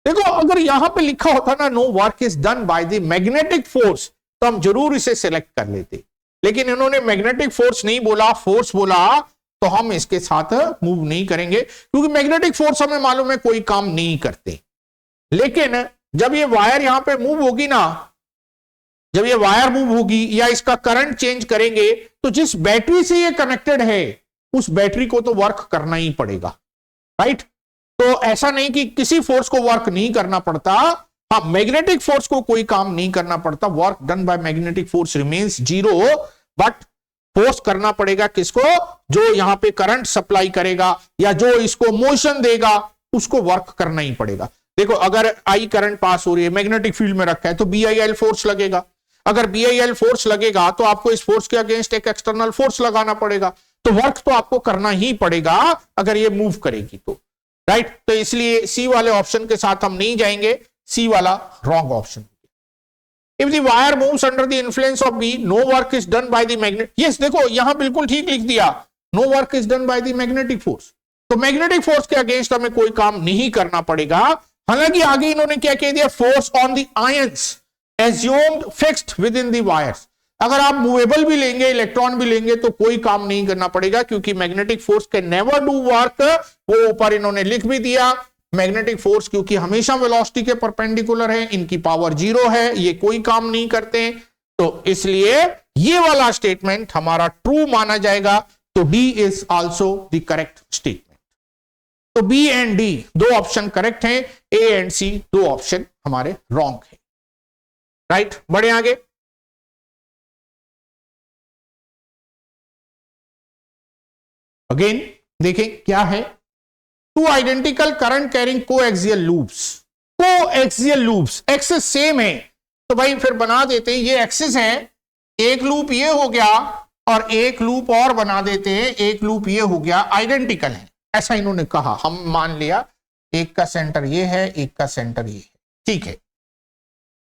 देखो अगर यहां पे लिखा होता ना no work is done by the magnetic force, तो हम जरूर इसे सिलेक्ट कर लेते, लेकिन इन्होंने मैग्नेटिक फोर्स नहीं बोला, फोर्स बोला, तो हम इसके साथ मूव नहीं करेंगे, क्योंकि मैग्नेटिक फोर्स हमें मालूम है कोई काम नहीं करते। लेकिन जब ये वायर यहां पे मूव होगी ना, जब ये वायर मूव होगी या इसका करंट चेंज करेंगे, तो जिस बैटरी से ये कनेक्टेड है उस बैटरी को तो वर्क करना ही पड़ेगा, राइट। तो ऐसा नहीं कि किसी फोर्स को वर्क नहीं करना पड़ता, हाँ मैग्नेटिक फोर्स को कोई काम नहीं करना पड़ता, work done by magnetic force remains zero, but force करना पड़ेगा किसको, जो यहां पे करंट सप्लाई करेगा या जो इसको मोशन देगा उसको वर्क करना ही पड़ेगा। देखो अगर आई करंट पास हो रही है, मैग्नेटिक फील्ड में रखा है, तो BIL फोर्स लगेगा। अगर BIL फोर्स लगेगा तो आपको इस फोर्स के अगेंस्ट एक एक्सटर्नल फोर्स लगाना पड़ेगा, तो वर्क तो आपको करना ही पड़ेगा अगर ये मूव करेगी तो, राइट। तो इसलिए सी वाले ऑप्शन के साथ हम नहीं जाएंगे, सी वाला wrong option. If the wire moves under the influence of B, no work is done by the magnet. Yes, देखो यहां बिल्कुल ठीक लिख दिया, no work is done by the magnetic force. तो मैग्नेटिक फोर्स के अगेंस्ट हमें कोई काम नहीं करना पड़ेगा। हालांकि आगे इन्होंने क्या कह दिया, force on the ions assumed fixed within the wires. अगर आप मूवेबल भी लेंगे, इलेक्ट्रॉन भी लेंगे, तो कोई काम नहीं करना पड़ेगा, क्योंकि magnetic force can never do work. वो ऊपर इन्होंने लिख भी दिया, मैग्नेटिक फोर्स क्योंकि हमेशा वेलोसिटी के परपेंडिकुलर है, इनकी पावर 0 है, ये कोई काम नहीं करते, तो इसलिए ये वाला स्टेटमेंट हमारा ट्रू माना जाएगा। तो D is also the correct statement. तो बी एंड डी दो ऑप्शन करेक्ट हैं, ए एंड सी दो ऑप्शन हमारे रॉन्ग है। राइट, बढ़े आगे। अगेन देखें क्या है, two identical current carrying coaxial loops. Coaxial loops, axis same है तो भाई फिर बना देते हैं, ये एक्सिस है, एक लूप ये हो गया और एक लूप और बना देते हैं, एक लूप ये हो गया, आइडेंटिकल है ऐसा इन्होंने कहा। हम मान लिया एक का सेंटर ये है, एक का सेंटर ये है, ठीक है।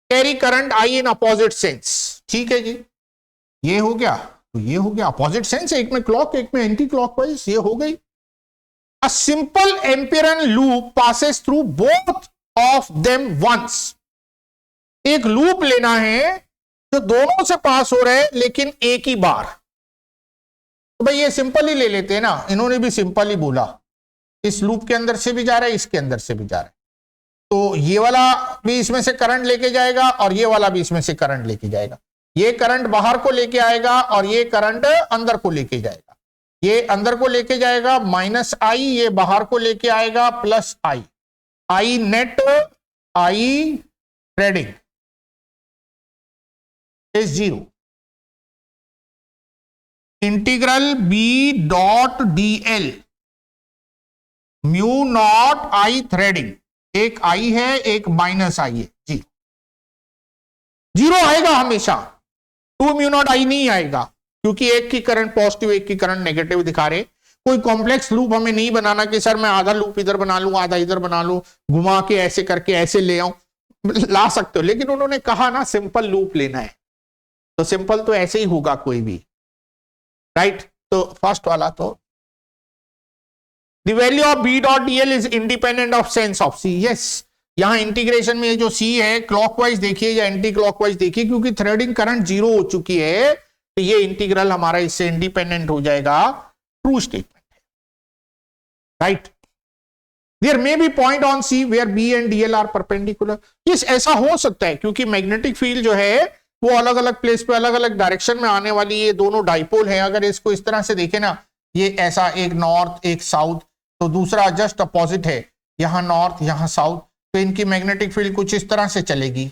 Carry current I in opposite sense, ठीक है जी, ये हो गया तो ये हो गया अपोजिट सेंस, एक में क्लॉक एक में एंटी क्लॉकवाइज, ये हो गई। A simple Amperian loop passes through both of them once. एक लूप लेना है जो दोनों से पास हो रहे हैं लेकिन एक ही बार। तो भाई ये सिंपल ही ले लेते हैं ना, इन्होंने भी सिंपल ही बोला, इस लूप के अंदर से भी जा रहा है, इसके अंदर से भी जा रहा है, तो ये वाला भी इसमें से करंट लेके जाएगा और ये वाला भी इसमें से करंट लेके जाएगा। ये करंट बाहर को लेके आएगा और ये करंट अंदर को लेके जाएगा। ये अंदर को लेके जाएगा माइनस आई, ये बाहर को लेके आएगा plus I. I net, I threading is 0। Integral B dot D L mu naught I threading, एक आई है एक माइनस आई है जी, 0 आएगा हमेशा, 2 म्यू नॉट आई नहीं आएगा क्योंकि एक की करंट पॉजिटिव एक की करंट नेगेटिव दिखा रहे। कोई कॉम्प्लेक्स लूप हमें नहीं बनाना कि सर मैं आधा लूप इधर बना लूं आधा इधर बना लूं, घुमा के ऐसे करके ऐसे ले आऊं, ला सकते हो, लेकिन उन्होंने कहा ना सिंपल लूप लेना है तो सिंपल तो ऐसे ही होगा कोई भी। राइट, तो फर्स्ट वाला तो the value of B dot D L is independent of sense of C. Yes, यहां इंटीग्रेशन में जो सी है क्लॉकवाइज देखिए या एंटी क्लॉकवाइज देखिए, क्योंकि थ्रेडिंग करंट 0 हो चुकी है तो ये इंटीग्रल हमारा इससे इंडिपेंडेंट हो जाएगा। ट्रू स्टेटमेंट है। Right, there may be point on C where B and DL are perpendicular. Yes, ऐसा हो सकता है क्योंकि मैग्नेटिक फील्ड जो है वो अलग अलग प्लेस पे अलग अलग डायरेक्शन में आने वाली, ये दोनों डाइपोल है। अगर इसको इस तरह से देखें ना, ये ऐसा एक नॉर्थ एक साउथ, तो दूसरा जस्ट अपोजिट है, यहां नॉर्थ यहां साउथ, तो इनकी मैग्नेटिक फील्ड कुछ इस तरह से चलेगी।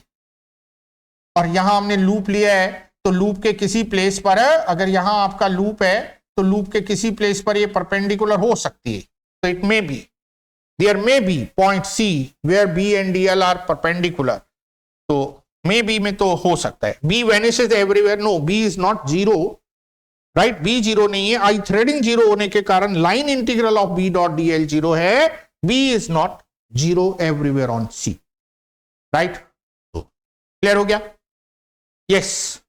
और यहां हमने लूप लिया है तो लूप के किसी प्लेस पर है, अगर यहां आपका लूप है तो लूप के किसी प्लेस पर ये परपेंडिकुलर हो सकती है। तो it may be there may be point C where B and DL are perpendicular, तो मे बी में तो हो सकता है। B vanishes everywhere, no B is not 0। Right, B 0 नहीं है, आई थ्रेडिंग 0 होने के कारण line integral of B dot D L 0 है, B is not 0 everywhere on C. Right, तो क्लियर हो गया। यस,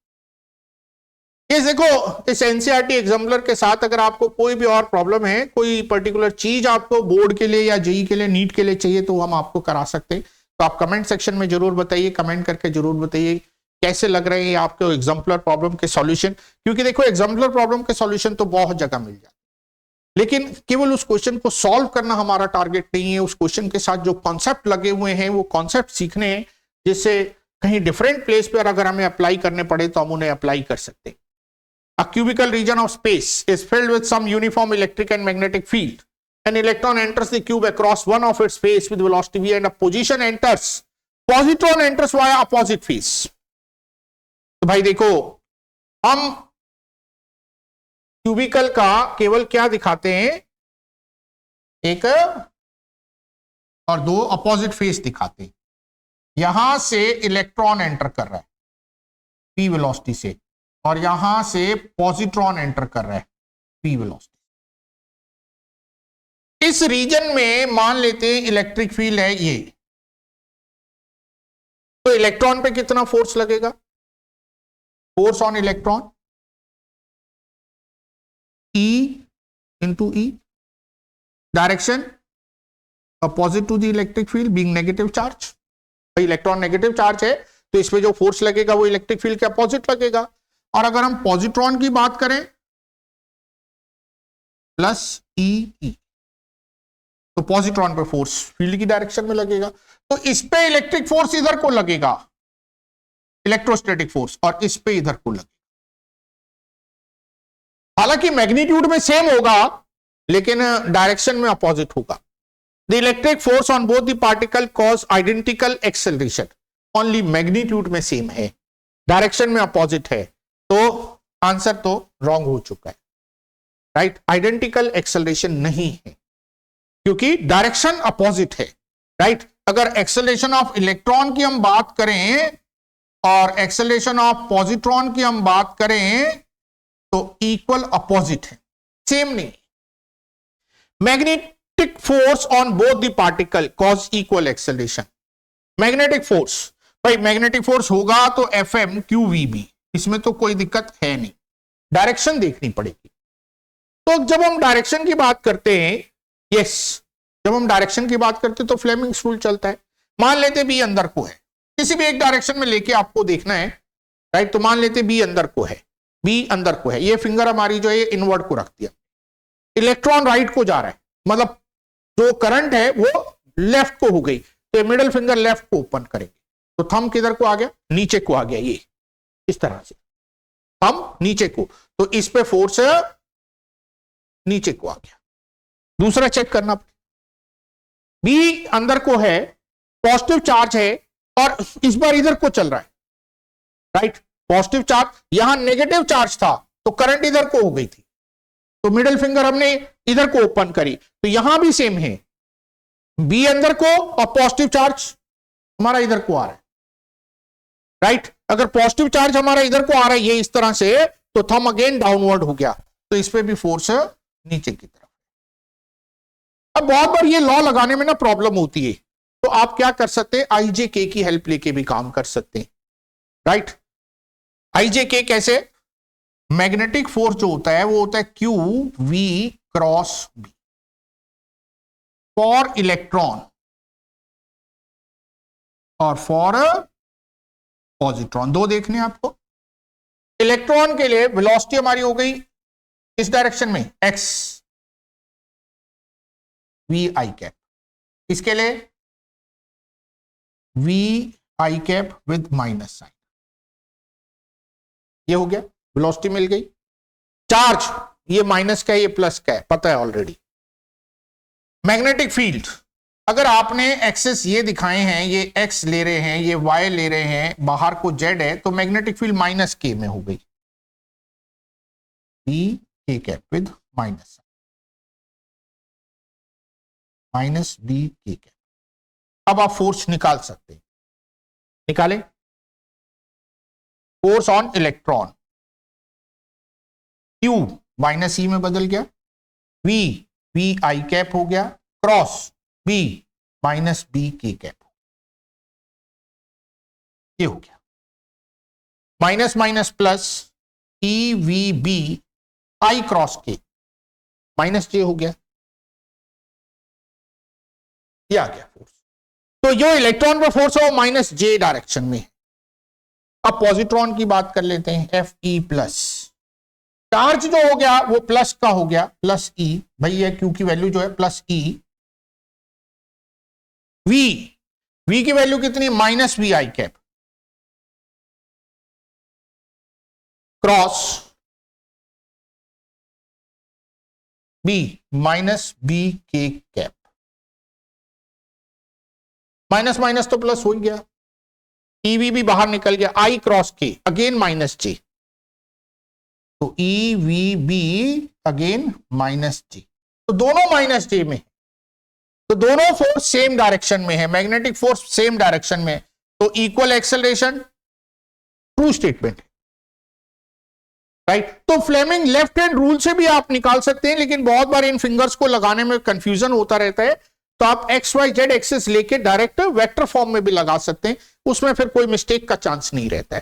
ये देखो इस एनसीईआरटी एग्जाम्पलर के साथ अगर आपको कोई भी और प्रॉब्लम है, कोई पर्टिकुलर चीज आपको बोर्ड के लिए या जेई के लिए नीट के लिए चाहिए तो हम आपको करा सकते हैं। तो आप कमेंट सेक्शन में जरूर बताइए, कमेंट करके जरूर बताइए कैसे लग रहे हैं आपको एग्जाम्पलर प्रॉब्लम के सॉल्यूशन। क्योंकि देखो एग्जाम्पलर प्रॉब्लम के सॉल्यूशन तो बहुत जगह मिल जाते, लेकिन केवल उस क्वेश्चन को सॉल्व करना हमारा टारगेट नहीं है। उस क्वेश्चन के साथ जो कॉन्सेप्ट लगे हुए हैं वो कॉन्सेप्ट सीखने हैं, जिससे कहीं डिफरेंट प्लेस पर अगर हमें अप्लाई करने पड़े तो हम उन्हें अप्लाई कर सकते हैं। A cubical region of space is filled with some uniform electric and magnetic field. An electron enters the cube across one of its face with velocity v and a positron enters via opposite face. तो भाई देखो हम cubicle का केवल क्या दिखाते हैं, एक और दो अपोजिट फेस दिखाते हैं। यहां से इलेक्ट्रॉन एंटर कर रहा है p वेलोसिटी से और यहां से पॉजिट्रॉन एंटर कर रहा है p वेलोसिटी। इस रीजन में मान लेते हैं इलेक्ट्रिक फील्ड है ये, तो इलेक्ट्रॉन पे कितना फोर्स लगेगा, force on electron E into E, direction opposite to the electric field being negative charge. Electron negative charge है तो इसमें जो फोर्स लगेगा वो इलेक्ट्रिक फील्ड के अपोजिट लगेगा। और अगर हम पॉजिट्रॉन की बात करें प्लस ई, तो पॉजिट्रॉन पे फोर्स फील्ड की डायरेक्शन में लगेगा, तो इस पे इलेक्ट्रिक फोर्स इधर को लगेगा, इलेक्ट्रोस्टैटिक फोर्स, और इस पे इधर को लगेगा। हालांकि मैग्नीट्यूड में सेम होगा लेकिन डायरेक्शन में अपोजिट होगा। The electric force on both the particle cause identical acceleration, only magnitude में सेम है, डायरेक्शन में अपोजिट है, तो आंसर तो रॉन्ग हो चुका है, राइट। आइडेंटिकल एक्सेलरेशन नहीं है क्योंकि डायरेक्शन अपोजिट है, राइट। अगर एक्सेलरेशन ऑफ इलेक्ट्रॉन की हम बात करें और एक्सेलरेशन ऑफ पॉजिट्रॉन की हम बात करें तो इक्वल अपोजिट है, सेम नहीं। Magnetic force on both the particle cause equal acceleration. Magnetic force, भाई मैग्नेटिक फोर्स होगा तो Fm QVB, इसमें तो कोई दिक्कत है नहीं, डायरेक्शन देखनी पड़ेगी। तो जब हम डायरेक्शन की बात करते हैं, यस, जब हम डायरेक्शन की बात करते हैं तो फ्लेमिंग्स रूल चलता है। मान लेते बी अंदर को है, किसी भी एक डायरेक्शन में लेके आपको देखना है, राइट। तो मान लेते बी अंदर को है, बी अंदर को है, ये फिंगर हमारी जो है इनवर्ड को रख दिया, इलेक्ट्रॉन राइट को जा रहा है, मतलब जो करंट है वो लेफ्ट को हो गई, तो मिडिल फिंगर लेफ्ट को ओपन करेंगे, तो थंब किधर को आ गया, नीचे को आ गया, ये इस तरह से थंब नीचे को, तो इस पे फोर्स नीचे को आ गया। दूसरा चेक करना, बी अंदर को है, पॉजिटिव चार्ज है और इस बार इधर को चल रहा है, राइट। पॉजिटिव चार्ज, यहां नेगेटिव चार्ज था तो करंट इधर को हो गई थी, तो मिडिल फिंगर हमने इधर को ओपन करी, तो यहां भी सेम है, बी अंदर को और पॉजिटिव चार्ज हमारा इधर को आ रहा है, राइट। अगर पॉजिटिव चार्ज हमारा इधर को आ रहा है ये इस तरह से, तो थंब अगेन डाउनवर्ड हो गया, तो इस पे भी फोर्स नीचे की तरफ। अब बहुत बार ये लॉ लगाने में ना प्रॉब्लम होती है, तो आप क्या कर सकते हैं, IJK की हेल्प लेके भी काम कर सकते हैं, राइट। IJK कैसे, मैग्नेटिक फोर्स जो होता है वो होता है QV cross B for electron और फॉर पॉजिट्रॉन, दो देखने हैं आपको। इलेक्ट्रॉन के लिए वेलोसिटी हमारी हो गई इस डायरेक्शन में x VI कैप, इसके लिए VI cap with minus sign, ये हो गया, वेलोसिटी मिल गई। चार्ज ये माइनस का है, ये प्लस का है, पता है ऑलरेडी। मैग्नेटिक फील्ड, अगर आपने एक्सेस ये दिखाए हैं, ये x ले रहे हैं, ये y ले रहे हैं, बाहर को z है, तो मैग्नेटिक फील्ड माइनस k में हो गई, B K cap with minus B K cap. अब आप फोर्स निकाल सकते हैं, निकाले। Force on electron, Q minus E में बदल गया, V I कैप हो गया, cross B minus B K cap, ये हो गया। Minus minus plus EVB I cross K minus J हो गया, ये आ गया फोर्स। तो जो इलेक्ट्रॉन पर फोर्स है वो माइनस J डायरेक्शन में है। अब पॉजिट्रॉन की बात कर लेते हैं, Fe प्लस, चार्ज जो हो गया वो प्लस का हो गया, प्लस E, भाई ये Q की वैल्यू जो है प्लस E, V की वैल्यू कितनी, minus VI cap, cross B minus B K cap, minus minus तो प्लस हो गया, EV भी बाहर निकल गया, I cross K again minus J, तो EVB अगेन माइनस J, तो दोनों माइनस J में है, तो दोनों फोर्स सेम डायरेक्शन में है, मैग्नेटिक फोर्स सेम डायरेक्शन में, तो equal acceleration, true statement, right. तो फ्लेमिंग लेफ्ट हैंड रूल से भी आप निकाल सकते हैं, लेकिन बहुत बार इन फिंगर्स को लगाने में कंफ्यूजन होता रहता है, तो आप XYZ एक्सिस लेके डायरेक्ट वेक्टर फॉर्म में भी लगा सकते हैं, उसमें फिर कोई मिस्टेक का चांस नहीं रहता है,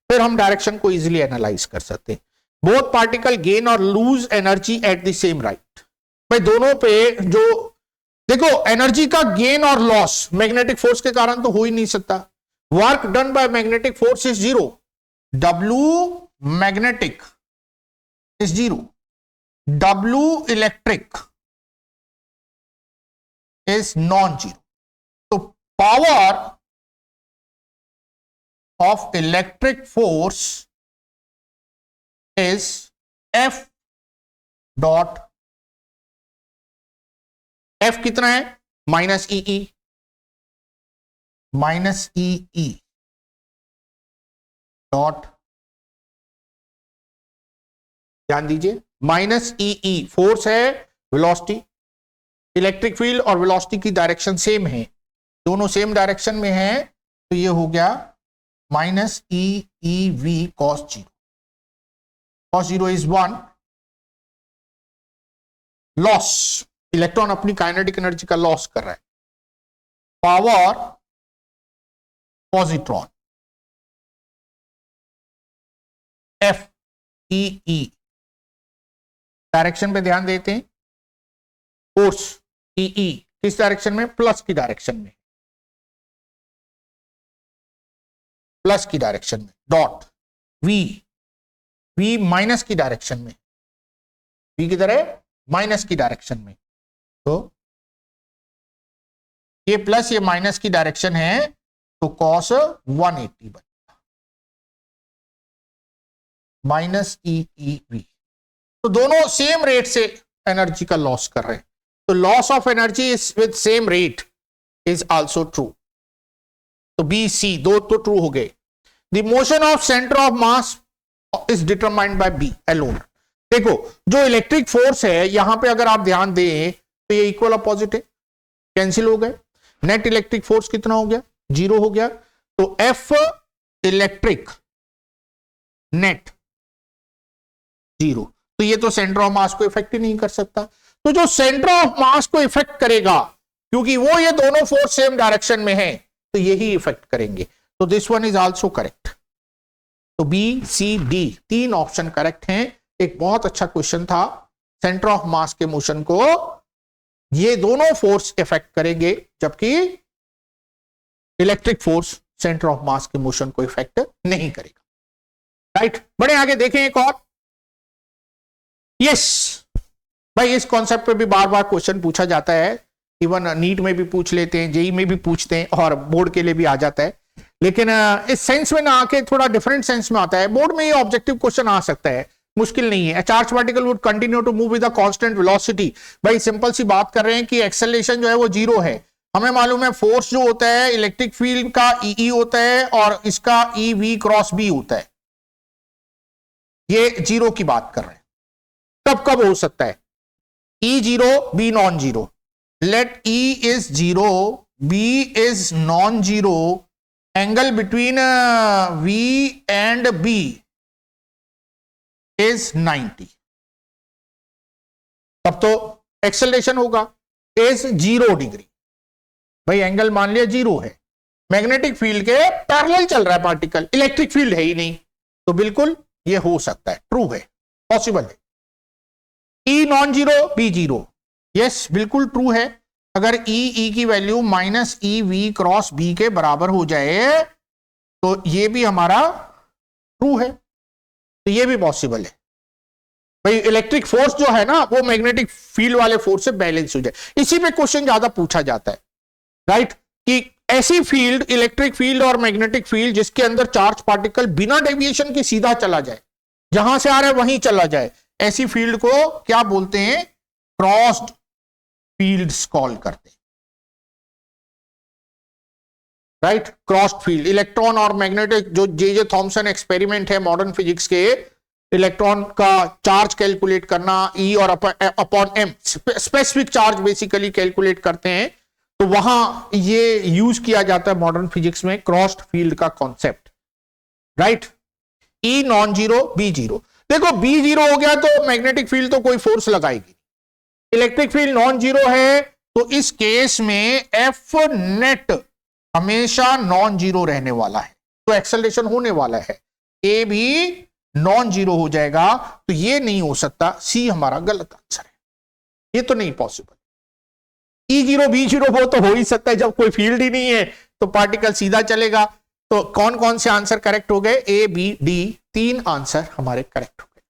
फिर हम डायरेक्शन को इजीली एनालाइज कर सकते हैं। बोथ पार्टिकल गेन और lose energy at the same right, भाई दोनों पे जो देखो एनर्जी का गेन और लॉस मैग्नेटिक फोर्स के कारण तो हो ही नहीं सकता। Work done by magnetic force is zero, W magnetic is zero, W electric is non-zero. So power of electric force is F dot, F कितना है, माइनस ई, माइनस ई डॉट, ध्यान दीजिए, माइनस ई फोर्स है, वेलोसिटी, इलेक्ट्रिक फील्ड और velocity की direction same है, दोनों same direction में है, तो ये हो गया minus E we cos zero. Cos zero is 1. Loss, electron अपनी काइनेटिक एनर्जी का लॉस कर रहा है. Power positron, F E, direction पे ध्यान देते हैं. फोर्स ई किस डायरेक्शन में, प्लस की डायरेक्शन में, प्लस की डायरेक्शन में. डॉट वी माइनस की डायरेक्शन में, वी किधर है, माइनस की डायरेक्शन में. तो ये प्लस ये माइनस की डायरेक्शन है, तो कॉस 180 बनेगा, माइनस ई वी. तो दोनों सेम रेट से एनर्जी का लॉस कर रहे हैं, तो loss of energy is with same rate is also true. तो बी सी दो तो ट्रू हो गए. The motion of centre of mass is determined by B alone. देखो जो इलेक्ट्रिक फोर्स है यहां पे अगर आप ध्यान दें तो ये इक्वल अपोजिट है, कैंसिल हो गए. नेट इलेक्ट्रिक फोर्स कितना हो गया, 0 हो गया. तो एफ इलेक्ट्रिक नेट 0. तो ये तो सेंटर ऑफ मास को इफेक्ट ही नहीं कर सकता. तो जो सेंटर ऑफ मास को इफेक्ट करेगा, क्योंकि वो ये दोनों फोर्स सेम डायरेक्शन में है, तो यही इफेक्ट करेंगे. तो this one is also correct. तो बी सी डी तीन ऑप्शन करेक्ट हैं. एक बहुत अच्छा क्वेश्चन था. सेंटर ऑफ मास के मोशन को ये दोनों फोर्स इफेक्ट करेंगे, जबकि इलेक्ट्रिक फोर्स सेंटर ऑफ मास के मोशन को इफेक्ट नहीं करेगा. राइट, बड़े आगे देखें एक और. यस भाई, इस कॉन्सेप्ट पे भी बार बार क्वेश्चन पूछा जाता है. इवन नीट में भी पूछ लेते हैं, जेई में भी पूछते हैं, और बोर्ड के लिए भी आ जाता है. लेकिन इस सेंस में ना आके थोड़ा डिफरेंट सेंस में आता है. बोर्ड में ये ऑब्जेक्टिव क्वेश्चन आ सकता है, मुश्किल नहीं है. Charge particle would continue to move with a constant velocity. भाई सिंपल सी बात कर रहे हैं कि एक्सेलरेशन जो है वो 0 है. हमें मालूम है फोर्स जो होता है इलेक्ट्रिक फील्ड का ई होता है और इसका ई वी क्रॉस बी होता है. ये 0 की बात कर रहे हैं. तब कब हो सकता है, E 0 B non 0. Let E is 0 B is non 0. Angle between V and B is 90. तब तो एक्सेलरेशन होगा इज 0 डिग्री. भाई एंगल मान लिया 0 है, मैग्नेटिक फील्ड के पैरेलल चल रहा है पार्टिकल, इलेक्ट्रिक फील्ड है ही नहीं. तो बिल्कुल ये हो सकता है, ट्रू है, पॉसिबल है. ई नॉन 0 बी 0, यस बिल्कुल ट्रू है. अगर ई की value minus E V cross B के बराबर हो जाए तो ये भी हमारा ट्रू है. तो ये भी पॉसिबल है. भाई इलेक्ट्रिक फोर्स जो है ना वो मैग्नेटिक फील्ड वाले फोर्स से बैलेंस हो जाए. इसी पे क्वेश्चन ज्यादा पूछा जाता है. राइट, कि ऐसी फील्ड, इलेक्ट्रिक फील्ड और मैग्नेटिक फील्ड जिसके अंदर चार्ज पार्टिकल बिना डेविएशन के सीधा चला जाए, जहां से आ रहा है वहीं चला जाए, ऐसी फील्ड को क्या बोलते हैं, क्रॉस्ड फील्ड्स कॉल करते हैं. Right, crossed field. इलेक्ट्रॉन और मैग्नेटिक जो जे थॉमसन एक्सपेरिमेंट है मॉडर्न फिजिक्स के, इलेक्ट्रॉन का चार्ज कैलकुलेट करना, ई और upon M, specific charge basically calculate करते हैं, तो वहां ये यूज किया जाता है मॉडर्न फिजिक्स में क्रॉस्ड फील्ड का concept. Right, E non 0 B 0. देखो बी 0 हो गया तो मैग्नेटिक फील्ड तो कोई फोर्स लगाएगी. इलेक्ट्रिक फील्ड नॉन 0 है, तो इस केस में एफ नेट हमेशा नॉन 0 रहने वाला है, तो एक्सेलरेशन होने वाला है. ए भी नॉन 0 हो जाएगा. तो ये नहीं हो सकता, सी हमारा गलत आंसर है. ये तो नहीं पॉसिबल. ई 0 बी 0 वो तो हो ही सकता है, जब कोई फील्ड ही नहीं है तो पार्टिकल सीधा चलेगा. तो कौन कौन से आंसर करेक्ट हो गए, ए बी डी, 3 आंसर हमारे करेक्ट हो गए.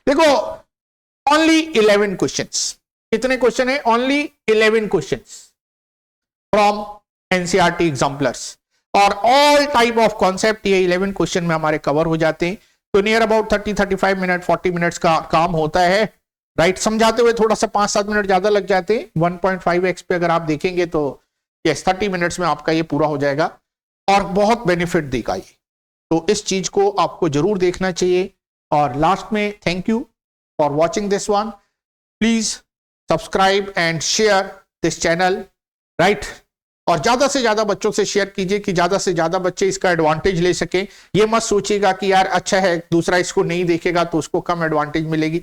देखो ओनली 11 क्वेश्चंस. कितने क्वेश्चन है, only 11 questions. From NCERT exemplars, और ऑल टाइप ऑफ कॉन्सेप्ट ये 11 क्वेश्चन में हमारे कवर हो जाते हैं। तो नियर अबाउट 30-35 मिनट 40 मिनट्स का काम होता है, राइट। समझाते हुए थोड़ा सा 5-7 मिनट ज्यादा लग जाते हैं। 1.5x पे अगर आप देखेंगे तो यस 30 मिनट्स में आपका ये पूरा हो जाएगा और बहुत बेनिफिट देगा ये। तो इस चीज को आपको जरूर देखना चाहिए। और लास्ट में thank you for watching this one. Please subscribe and share this channel, right. और ज्यादा से ज्यादा बच्चों से शेयर कीजिए कि ज्यादा से ज्यादा बच्चे इसका एडवांटेज ले सके। ये मत सोचिएगा कि यार अच्छा है दूसरा इसको नहीं देखेगा तो उसको कम एडवांटेज मिलेगी।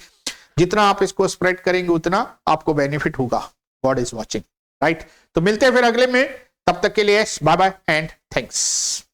जितना आप इसको स्प्रेड करेंगे उतना आपको बेनिफिट होगा। God is watching, right. तो मिलते हैं फिर अगले में, तब तक के लिए बाय बाय एंड थैंक्स।